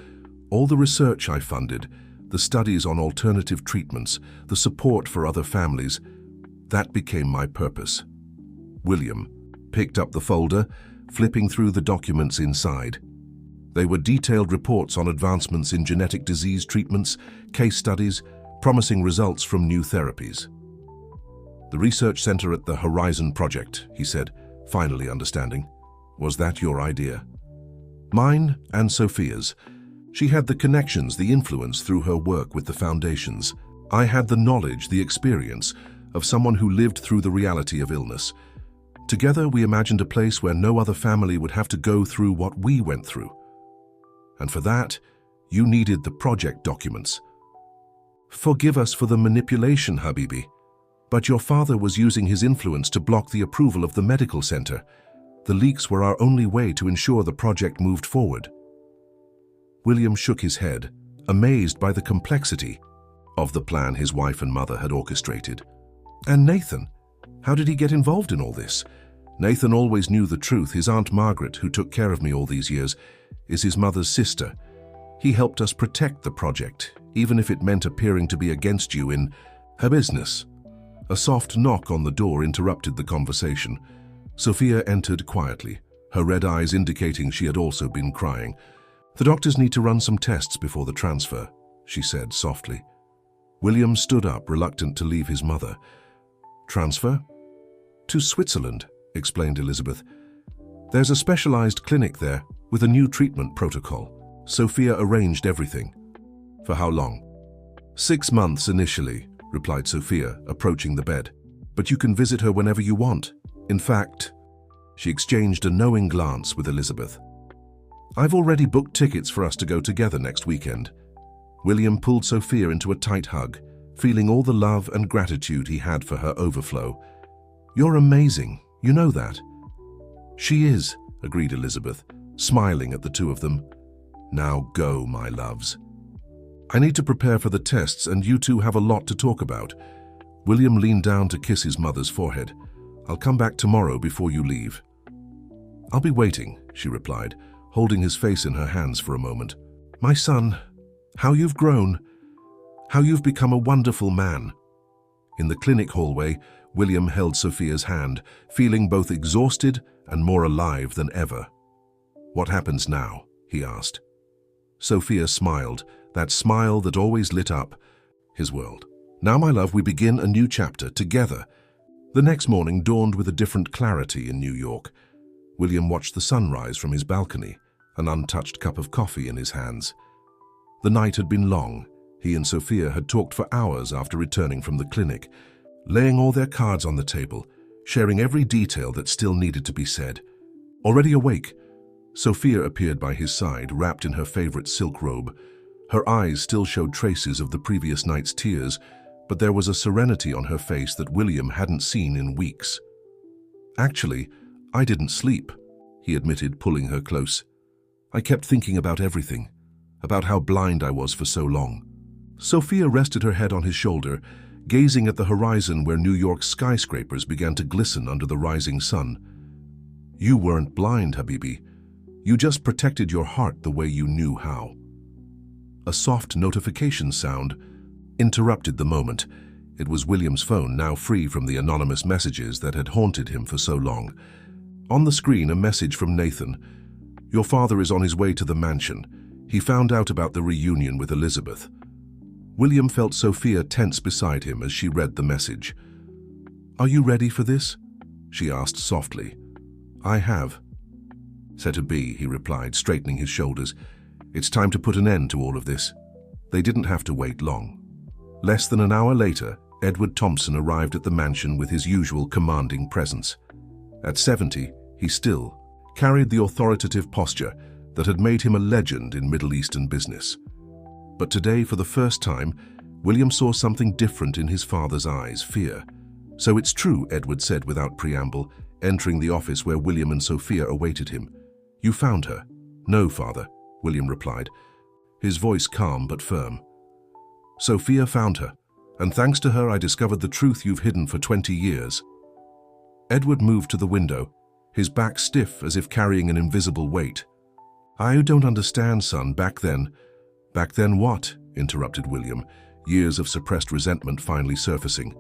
All the research I funded, the studies on alternative treatments, the support for other families, that became my purpose. William picked up the folder, flipping through the documents inside. They were detailed reports on advancements in genetic disease treatments, case studies, promising results from new therapies. The research center at the Horizon Project, he said, finally understanding. Was that your idea? Mine and Sophia's. She had the connections, the influence through her work with the foundations. I had the knowledge, the experience of someone who lived through the reality of illness. Together we imagined a place where no other family would have to go through what we went through. And for that, you needed the project documents. Forgive us for the manipulation, Habibi, but your father was using his influence to block the approval of the medical center. The leaks were our only way to ensure the project moved forward. William shook his head, amazed by the complexity of the plan his wife and mother had orchestrated. And Nathan? How did he get involved in all this? Nathan always knew the truth. His Aunt Margaret, who took care of me all these years, is his mother's sister. He helped us protect the project, even if it meant appearing to be against you in her business. A soft knock on the door interrupted the conversation. Sophia entered quietly, her red eyes indicating she had also been crying. The doctors need to run some tests before the transfer, she said softly. William stood up, reluctant to leave his mother. Transfer? To Switzerland, explained Elizabeth. There's a specialized clinic there with a new treatment protocol. Sophia arranged everything. For how long? 6 months initially, replied Sophia, approaching the bed. But you can visit her whenever you want. In fact, she exchanged a knowing glance with Elizabeth. I've already booked tickets for us to go together next weekend. William pulled Sophia into a tight hug, feeling all the love and gratitude he had for her overflow. You're amazing, you know that. She is, agreed Elizabeth, smiling at the two of them. Now go, my loves. I need to prepare for the tests, and you two have a lot to talk about. William leaned down to kiss his mother's forehead. I'll come back tomorrow before you leave. I'll be waiting, she replied, holding his face in her hands for a moment. My son, how you've grown, how you've become a wonderful man. In the clinic hallway, William held Sophia's hand, feeling both exhausted and more alive than ever. "What happens now?" he asked. Sophia smiled, that smile that always lit up his world. "Now, my love, we begin a new chapter together." The next morning dawned with a different clarity in New York. William watched the sunrise from his balcony, an untouched cup of coffee in his hands. The night had been long. He and Sophia had talked for hours after returning from the clinic, laying all their cards on the table, sharing every detail that still needed to be said. Already awake, Sophia appeared by his side, wrapped in her favorite silk robe. Her eyes still showed traces of the previous night's tears, but there was a serenity on her face that William hadn't seen in weeks. "Actually, I didn't sleep," he admitted, pulling her close. "I kept thinking about everything, about how blind I was for so long." Sophia rested her head on his shoulder, gazing at the horizon where New York's skyscrapers began to glisten under the rising sun. "You weren't blind, Habibi. You just protected your heart the way you knew how." A soft notification sound interrupted the moment. It was William's phone, now free from the anonymous messages that had haunted him for so long. On the screen, a message from Nathan. "Your father is on his way to the mansion. He found out about the reunion with Elizabeth." William felt Sophia tense beside him as she read the message. "Are you ready for this?" she asked softly. "I have." "So to be," he replied, straightening his shoulders. "It's time to put an end to all of this." They didn't have to wait long. Less than an hour later, Edward Thompson arrived at the mansion with his usual commanding presence. At 70, he still carried the authoritative posture that had made him a legend in Middle Eastern business. But today, for the first time, William saw something different in his father's eyes: fear. "So it's true," Edward said without preamble, entering the office where William and Sophia awaited him. "You found her?" "No, father," William replied, his voice calm but firm. "Sophia found her, and thanks to her I discovered the truth you've hidden for 20 years. Edward moved to the window, his back stiff as if carrying an invisible weight. "I don't understand, son. Back then..." "Back then what?" interrupted William, years of suppressed resentment finally surfacing.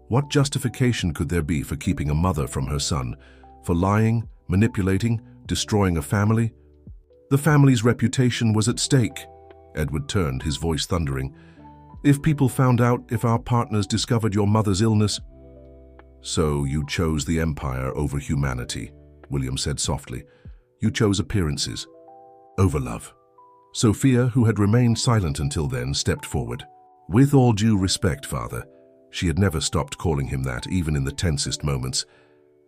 What justification could there be for keeping a mother from her son? For lying, manipulating, destroying a family? The family's reputation was at stake. Edward turned, his voice thundering. "If people found out, if our partners discovered your mother's illness..." "So you chose the empire over humanity," William said softly. "You chose appearances over love." Sophia, who had remained silent until then, stepped forward. "With all due respect, father," she had never stopped calling him that, even in the tensest moments,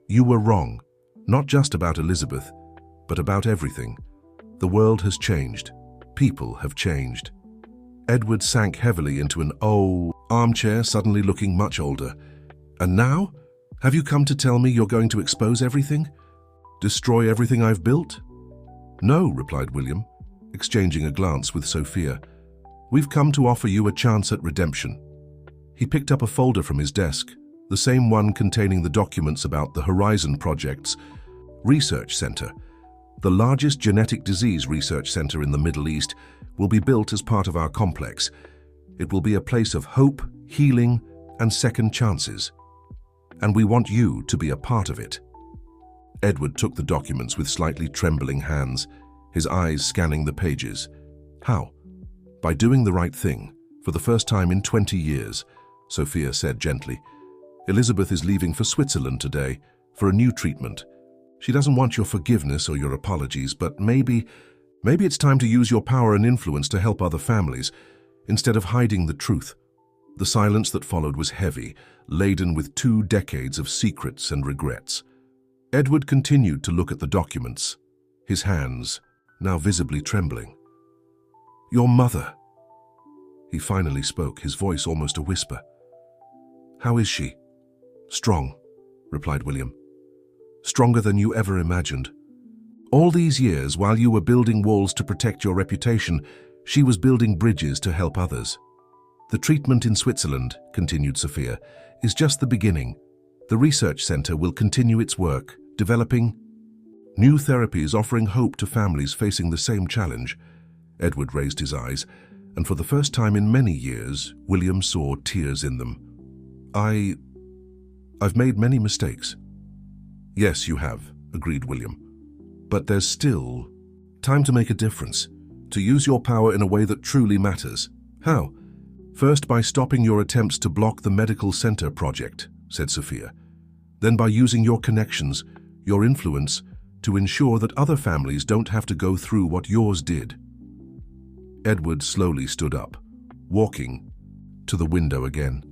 "you were wrong, not just about Elizabeth, but about everything. The world has changed. People have changed." Edward sank heavily into an armchair, suddenly looking much older. "And now? Have you come to tell me you're going to expose everything? Destroy everything I've built?" "No," replied William, exchanging a glance with Sophia. "We've come to offer you a chance at redemption." He picked up a folder from his desk, the same one containing the documents about the Horizon Project's research center. The largest genetic disease research center in the Middle East will be built as part of our complex. It will be a place of hope, healing, and second chances. And we want you to be a part of it. Edward took the documents with slightly trembling hands, his eyes scanning the pages. "How?" "By doing the right thing, for the first time in 20 years, Sophia said gently. "Elizabeth is leaving for Switzerland today, for a new treatment. She doesn't want your forgiveness or your apologies, but maybe it's time to use your power and influence to help other families, instead of hiding the truth." The silence that followed was heavy, laden with 2 decades of secrets and regrets. Edward continued to look at the documents, his hands now visibly trembling. "Your mother," he finally spoke, his voice almost a whisper. "How is she?" "Strong," replied William. "Stronger than you ever imagined. All these years, while you were building walls to protect your reputation, she was building bridges to help others. The treatment in Switzerland," continued Sophia, "is just the beginning. The research center will continue its work, developing new therapies, offering hope to families facing the same challenge." Edward raised his eyes, and for the first time in many years, William saw tears in them. I've made many mistakes. Yes, you have, agreed William. But there's still time to make a difference, to use your power in a way that truly matters. How? First, by stopping your attempts to block the medical center project, said Sophia. Then by using your connections, your influence, to ensure that other families don't have to go through what yours did. Edward slowly stood up, walking to the window again.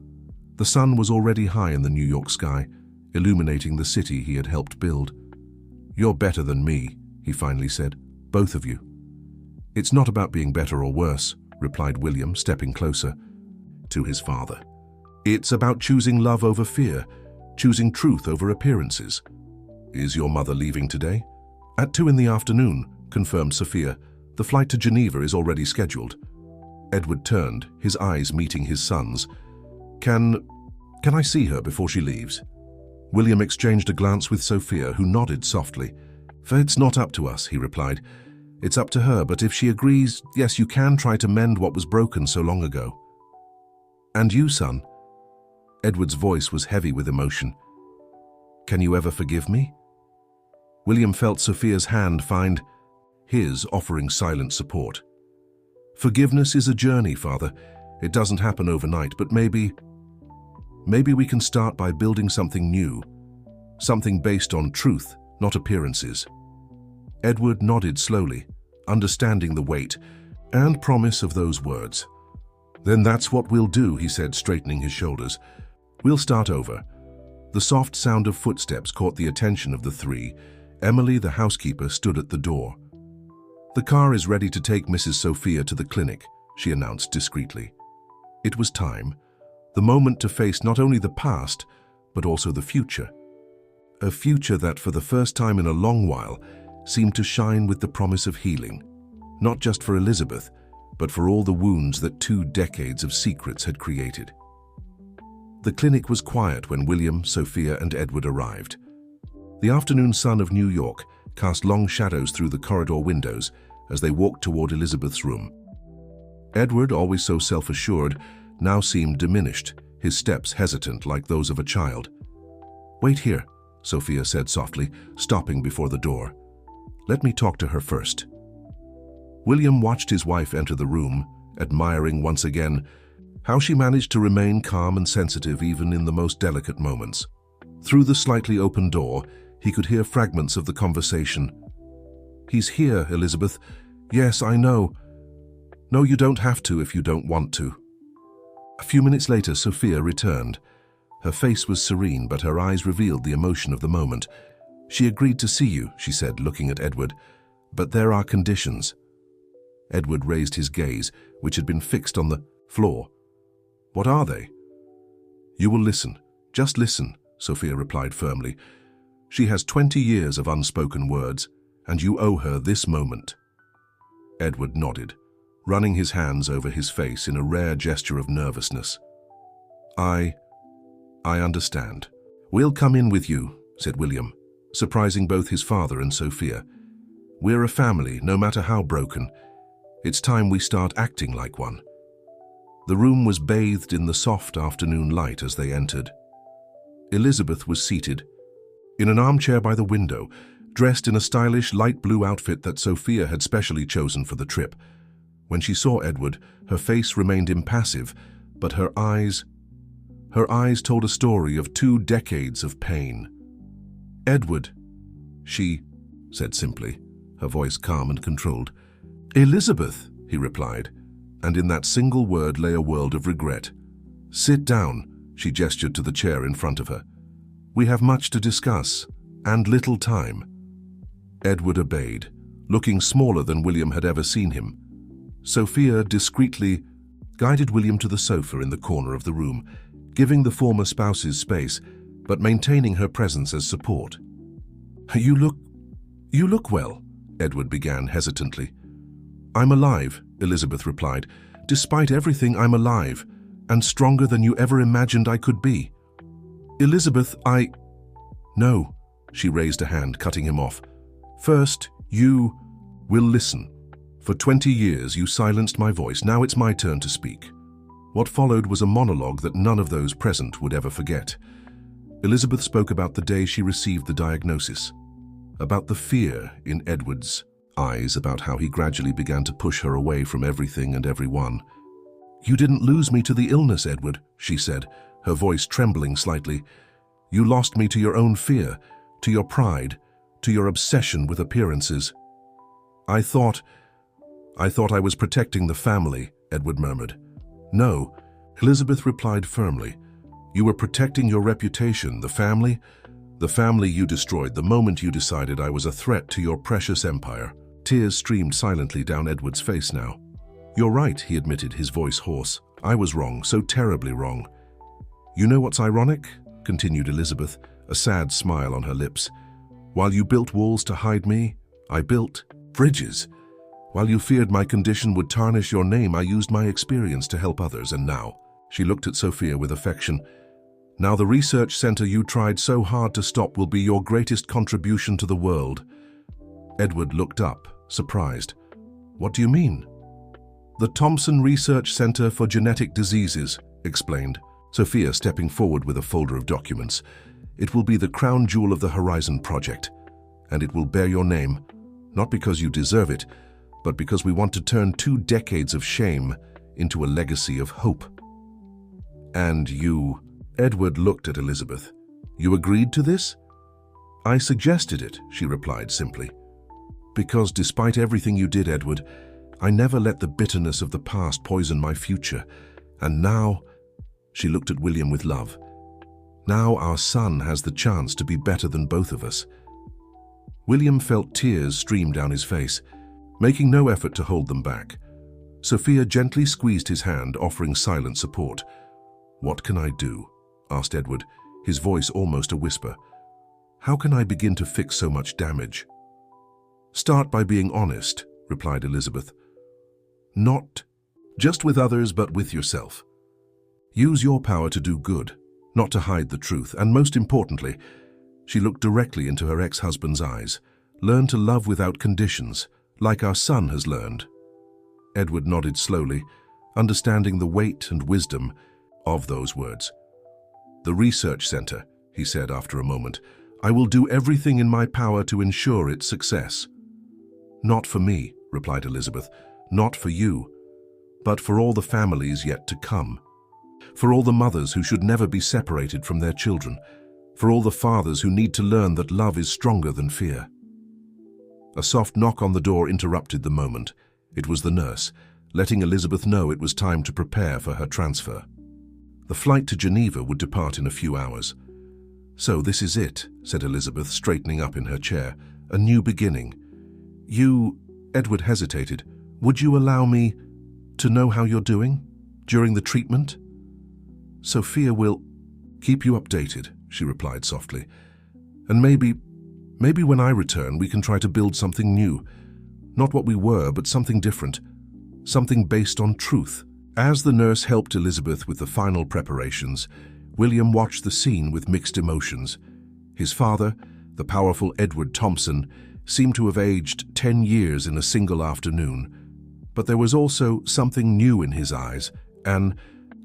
The sun was already high in the New York sky, illuminating the city he had helped build. You're better than me, he finally said, both of you. It's not about being better or worse, replied William, stepping closer to his father. It's about choosing love over fear, choosing truth over appearances. Is your mother leaving today? At 2 in the afternoon, confirmed Sophia. The flight to Geneva is already scheduled. Edward turned, his eyes meeting his son's. Can I see her before she leaves? William exchanged a glance with Sophia, who nodded softly. It's not up to us, he replied. It's up to her, but if she agrees, yes, you can try to mend what was broken so long ago. And you, son? Edward's voice was heavy with emotion. Can you ever forgive me? William felt Sophia's hand find his, offering silent support. Forgiveness is a journey, Father. It doesn't happen overnight, but maybe we can start by building something new, something based on truth, not appearances. Edward nodded slowly, understanding the weight and promise of those words. Then that's what we'll do, he said, straightening his shoulders. We'll start over. The soft sound of footsteps caught the attention of the three. Emily, the housekeeper, stood at the door. The car is ready to take Mrs. Sophia to the clinic, she announced discreetly. It was time, the moment to face not only the past, but also the future. A future that, for the first time in a long while, seemed to shine with the promise of healing, not just for Elizabeth, but for all the wounds that 2 decades of secrets had created. The clinic was quiet when William, Sophia, and Edward arrived. The afternoon sun of New York cast long shadows through the corridor windows as they walked toward Elizabeth's room. Edward, always so self-assured, now seemed diminished, his steps hesitant like those of a child. Wait here, Sophia said softly, stopping before the door. Let me talk to her first. William watched his wife enter the room, admiring once again how she managed to remain calm and sensitive even in the most delicate moments. Through the slightly open door, he could hear fragments of the conversation. He's here, Elizabeth. Yes, I know. No, you don't have to if you don't want to. A few minutes later, Sophia returned. Her face was serene, but her eyes revealed the emotion of the moment. She agreed to see you, she said, looking at Edward. But there are conditions. Edward raised his gaze, which had been fixed on the floor. What are they? You will listen. Just listen, Sophia replied firmly. She has 20 years of unspoken words, and you owe her this moment. Edward nodded, running his hands over his face in a rare gesture of nervousness. I understand. We'll come in with you, said William, surprising both his father and Sophia. We're a family, no matter how broken. It's time we start acting like one. The room was bathed in the soft afternoon light as they entered. Elizabeth was seated in an armchair by the window, dressed in a stylish light blue outfit that Sophia had specially chosen for the trip. When she saw Edward, her face remained impassive, but her eyes told a story of 2 decades of pain. Edward, she said simply, her voice calm and controlled. Elizabeth, he replied, and in that single word lay a world of regret. Sit down, she gestured to the chair in front of her. We have much to discuss, and little time. Edward obeyed, looking smaller than William had ever seen him. Sophia discreetly guided William to the sofa in the corner of the room, giving the former spouse's space, but maintaining her presence as support. You look well, Edward began hesitantly. I'm alive, Elizabeth replied. Despite everything, I'm alive, and stronger than you ever imagined I could be. Elizabeth, No, she raised a hand, cutting him off. First, you will listen. For 20 years you silenced my voice, now it's my turn to speak. What followed was a monologue that none of those present would ever forget. Elizabeth spoke about the day she received the diagnosis, about the fear in Edward's eyes, about how he gradually began to push her away from everything and everyone. "You didn't lose me to the illness, Edward," she said, her voice trembling slightly. "You lost me to your own fear, to your pride, to your obsession with appearances." I thought I was protecting the family," Edward murmured. "No," Elizabeth replied firmly. "You were protecting your reputation, the family you destroyed the moment you decided I was a threat to your precious empire." Tears streamed silently down Edward's face now. "You're right," he admitted, his voice hoarse. "I was wrong, so terribly wrong." "You know what's ironic?" continued Elizabeth, a sad smile on her lips. "While you built walls to hide me, I built bridges. While you feared my condition would tarnish your name, I used my experience to help others, and now," she looked at Sophia with affection, "now the research center you tried so hard to stop will be your greatest contribution to the world." Edward looked up, surprised. "What do you mean?" "The Thompson Research Center for Genetic Diseases," explained Sophia, stepping forward with a folder of documents. "It will be the crown jewel of the Horizon Project, and it will bear your name, not because you deserve it, but because we want to turn 2 decades of shame into a legacy of hope." "And you," Edward looked at Elizabeth, "you agreed to this?" "I suggested it," she replied simply. "Because despite everything you did, Edward, I never let the bitterness of the past poison my future. And now," she looked at William with love, "now our son has the chance to be better than both of us." William felt tears stream down his face, making no effort to hold them back. Sophia gently squeezed his hand, offering silent support. "What can I do?" asked Edward, his voice almost a whisper. "How can I begin to fix so much damage?" "Start by being honest," replied Elizabeth. "Not just with others, but with yourself. Use your power to do good, not to hide the truth. And most importantly," she looked directly into her ex-husband's eyes, "learn to love without conditions, like our son has learned." Edward nodded slowly, understanding the weight and wisdom of those words. "The research center," he said after a moment. "I will do everything in my power to ensure its success." "Not for me," replied Elizabeth, "not for you, but for all the families yet to come. For all the mothers who should never be separated from their children. For all the fathers who need to learn that love is stronger than fear." A soft knock on the door interrupted the moment. It was the nurse, letting Elizabeth know it was time to prepare for her transfer. The flight to Geneva would depart in a few hours. "So this is it," said Elizabeth, straightening up in her chair. "A new beginning. Edward hesitated. "Would you allow me to know how you're doing during the treatment?" "Sophia will keep you updated," she replied softly. "And maybe when I return, we can try to build something new. Not what we were, but something different. Something based on truth." As the nurse helped Elizabeth with the final preparations, William watched the scene with mixed emotions. His father, the powerful Edward Thompson, seemed to have aged 10 years in a single afternoon. But there was also something new in his eyes, an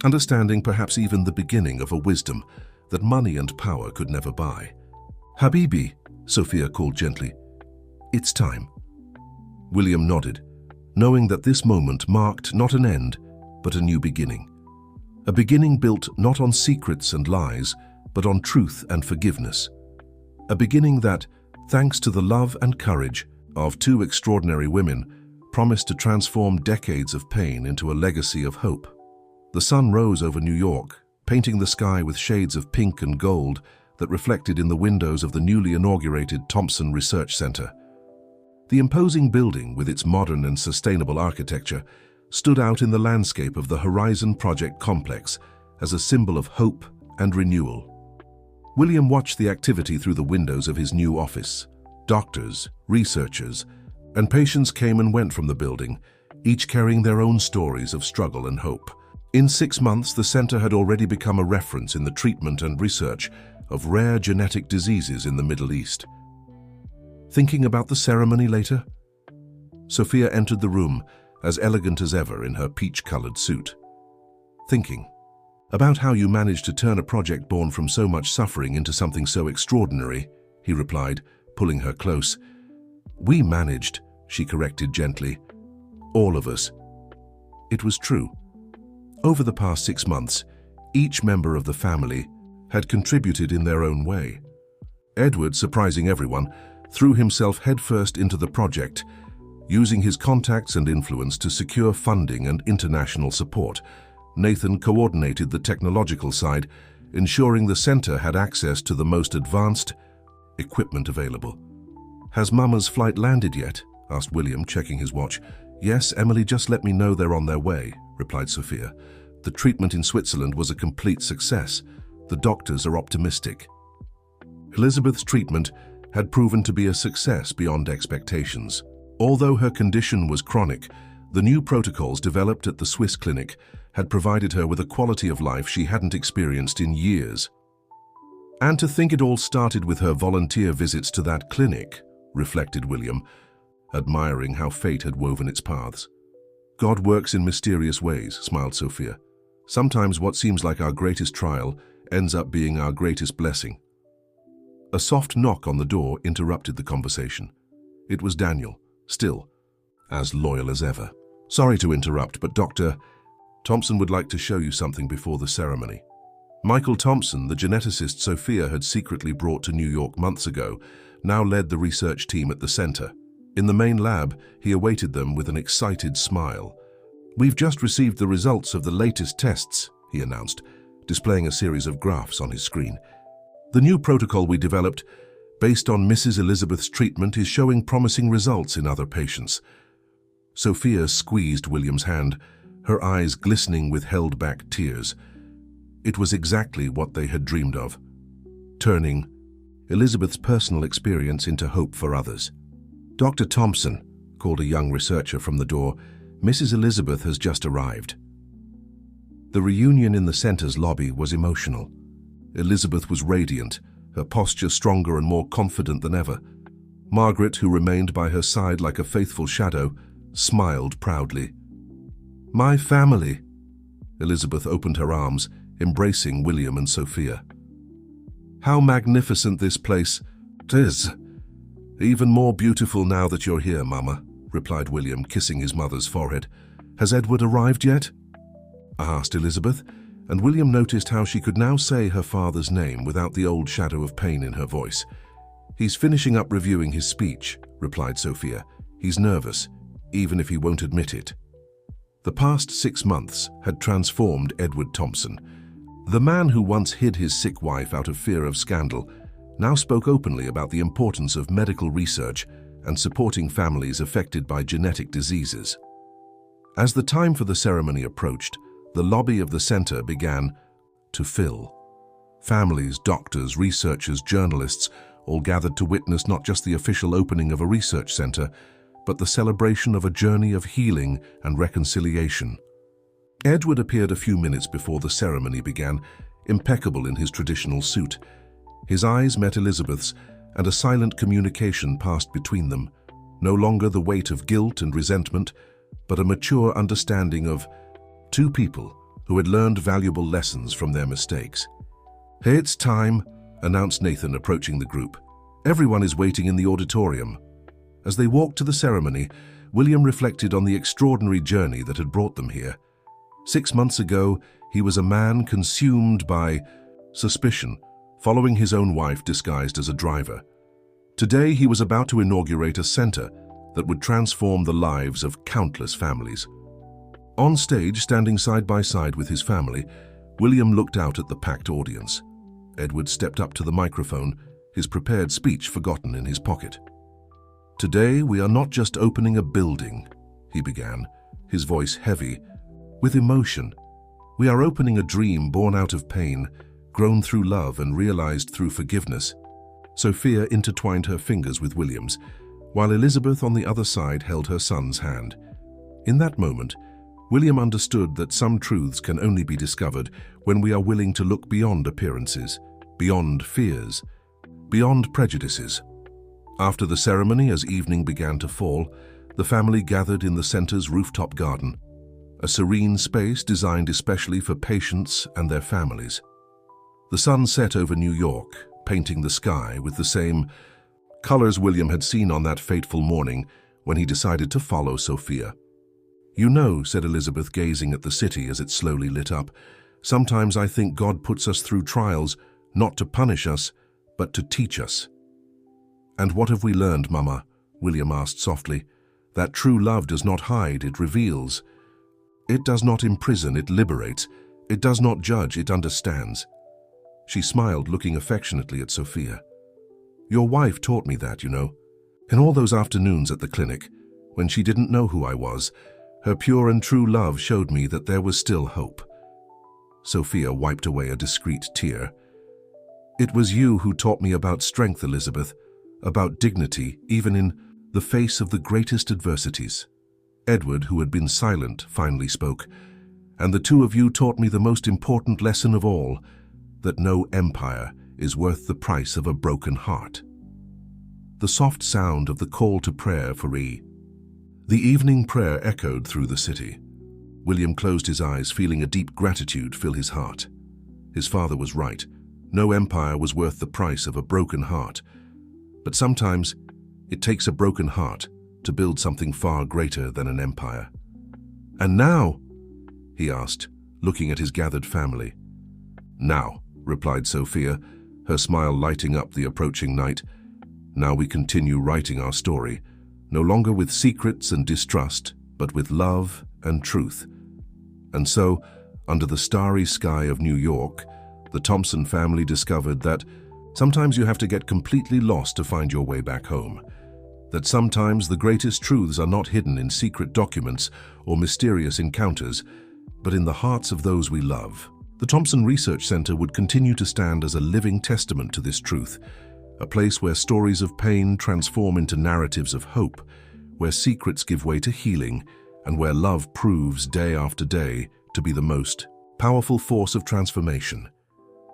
understanding, perhaps even the beginning of a wisdom that money and power could never buy. "Habibi," Sophia called gently. "It's time." William nodded, knowing that this moment marked not an end, but a new beginning. A beginning built not on secrets and lies, but on truth and forgiveness. A beginning that, thanks to the love and courage of 2 extraordinary women, promised to transform decades of pain into a legacy of hope. The sun rose over New York, painting the sky with shades of pink and gold that reflected in the windows of the newly inaugurated Thompson Research Center. The imposing building, with its modern and sustainable architecture, stood out in the landscape of the Horizon Project complex as a symbol of hope and renewal. William watched the activity through the windows of his new office. Doctors, researchers, and patients came and went from the building, each carrying their own stories of struggle and hope. In 6 months, the center had already become a reference in the treatment and research of rare genetic diseases in the Middle East. Thinking about the ceremony later? Sophia entered the room, as elegant as ever in her peach-colored suit. Thinking. About how you managed to turn a project born from so much suffering into something so extraordinary, he replied, pulling her close. We managed, she corrected gently. All of us. It was true. Over the past 6 months, each member of the family had contributed in their own way. Edward, surprising everyone, threw himself headfirst into the project, using his contacts and influence to secure funding and international support. Nathan coordinated the technological side, ensuring the center had access to the most advanced equipment available. Has Mama's flight landed yet? Asked William, checking his watch. Yes, Emily just let me know they're on their way, replied Sophia. The treatment in Switzerland was a complete success. The doctors are optimistic. Elizabeth's treatment had proven to be a success beyond expectations. Although her condition was chronic, the new protocols developed at the Swiss clinic had provided her with a quality of life she hadn't experienced in years. And to think it all started with her volunteer visits to that clinic, reflected William, admiring how fate had woven its paths. God works in mysterious ways, smiled Sophia. Sometimes what seems like our greatest trial ends up being our greatest blessing. A soft knock on the door interrupted the conversation. It was Daniel, still as loyal as ever. Sorry to interrupt, but Dr. Thompson would like to show you something before the ceremony. Michael Thompson, the geneticist Sophia had secretly brought to New York months ago, now led the research team at the center. In the main lab, he awaited them with an excited smile. We've just received the results of the latest tests, he announced, displaying a series of graphs on his screen. The new protocol we developed, based on Mrs. Elizabeth's treatment, is showing promising results in other patients. Sophia squeezed William's hand, her eyes glistening with held-back tears. It was exactly what they had dreamed of, turning Elizabeth's personal experience into hope for others. Dr. Thompson, called a young researcher from the door, Mrs. Elizabeth has just arrived. The reunion in the center's lobby was emotional. Elizabeth was radiant, her posture stronger and more confident than ever. Margaret, who remained by her side like a faithful shadow, smiled proudly. My family. Elizabeth opened her arms, embracing William and Sophia. How magnificent this place is. Even more beautiful now that you're here, Mama, replied William, kissing his mother's forehead. Has Edward arrived yet? Asked Elizabeth, and William noticed how she could now say her father's name without the old shadow of pain in her voice. He's finishing up reviewing his speech, replied Sophia. He's nervous, even if he won't admit it. The past 6 months had transformed Edward Thompson. The man who once hid his sick wife out of fear of scandal now spoke openly about the importance of medical research and supporting families affected by genetic diseases. As the time for the ceremony approached, the lobby of the center began to fill. Families, doctors, researchers, journalists all gathered to witness not just the official opening of a research center, but the celebration of a journey of healing and reconciliation. Edward appeared a few minutes before the ceremony began, impeccable in his traditional suit. His eyes met Elizabeth's, and a silent communication passed between them, no longer the weight of guilt and resentment, but a mature understanding of two people who had learned valuable lessons from their mistakes. Hey, it's time, announced Nathan, approaching the group. Everyone is waiting in the auditorium. As they walked to the ceremony, William reflected on the extraordinary journey that had brought them here. 6 months ago, he was a man consumed by suspicion, following his own wife disguised as a driver. Today, he was about to inaugurate a center that would transform the lives of countless families. On stage, standing side by side with his family, William looked out at the packed audience. Edward stepped up to the microphone, his prepared speech forgotten in his pocket. Today, we are not just opening a building, he began, his voice heavy with emotion. We are opening a dream born out of pain, grown through love and realized through forgiveness. Sophia intertwined her fingers with William's, while Elizabeth on the other side held her son's hand. In that moment, William understood that some truths can only be discovered when we are willing to look beyond appearances, beyond fears, beyond prejudices. After the ceremony, as evening began to fall, the family gathered in the center's rooftop garden. a serene space designed especially for patients and their families. The sun set over New York, painting the sky with the same colors William had seen on that fateful morning when he decided to follow Sophia. "You know," said Elizabeth, gazing at the city as it slowly lit up, "sometimes I think God puts us through trials, not to punish us, but to teach us." "And what have we learned, Mama?" William asked softly. "That true love does not hide, it reveals. It does not imprison, it liberates. It does not judge, it understands." She smiled, looking affectionately at Sophia. "Your wife taught me that, you know. In all those afternoons at the clinic, when she didn't know who I was, her pure and true love showed me that there was still hope." Sophia wiped away a discreet tear. "It was you who taught me about strength, Elizabeth, about dignity, even in the face of the greatest adversities." Edward, who had been silent, finally spoke. "And the two of you taught me the most important lesson of all, that no empire is worth the price of a broken heart." The soft sound of the call to prayer for E. The evening prayer echoed through the city. William closed his eyes, feeling a deep gratitude fill his heart. His father was right. No empire was worth the price of a broken heart. But sometimes it takes a broken heart to build something far greater than an empire. "And now?" he asked, looking at his gathered family. "Now," replied Sophia, her smile lighting up the approaching night. "Now we continue writing our story, no longer with secrets and distrust, but with love and truth." And so, under the starry sky of New York, the Thompson family discovered that sometimes you have to get completely lost to find your way back home. That sometimes the greatest truths are not hidden in secret documents or mysterious encounters, but in the hearts of those we love. The Thompson Research Center would continue to stand as a living testament to this truth, a place where stories of pain transform into narratives of hope, where secrets give way to healing, and where love proves day after day to be the most powerful force of transformation.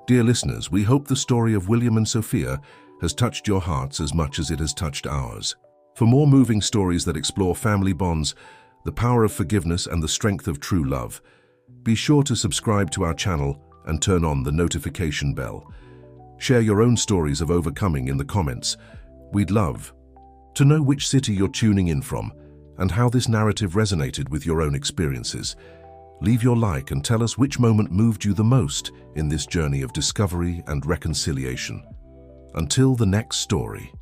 Dear listeners, we hope the story of William and Sophia has touched your hearts as much as it has touched ours. For more moving stories that explore family bonds, the power of forgiveness, and the strength of true love, be sure to subscribe to our channel and turn on the notification bell. Share your own stories of overcoming in the comments. We'd love to know which city you're tuning in from and how this narrative resonated with your own experiences. Leave your like and tell us which moment moved you the most in this journey of discovery and reconciliation. Until the next story.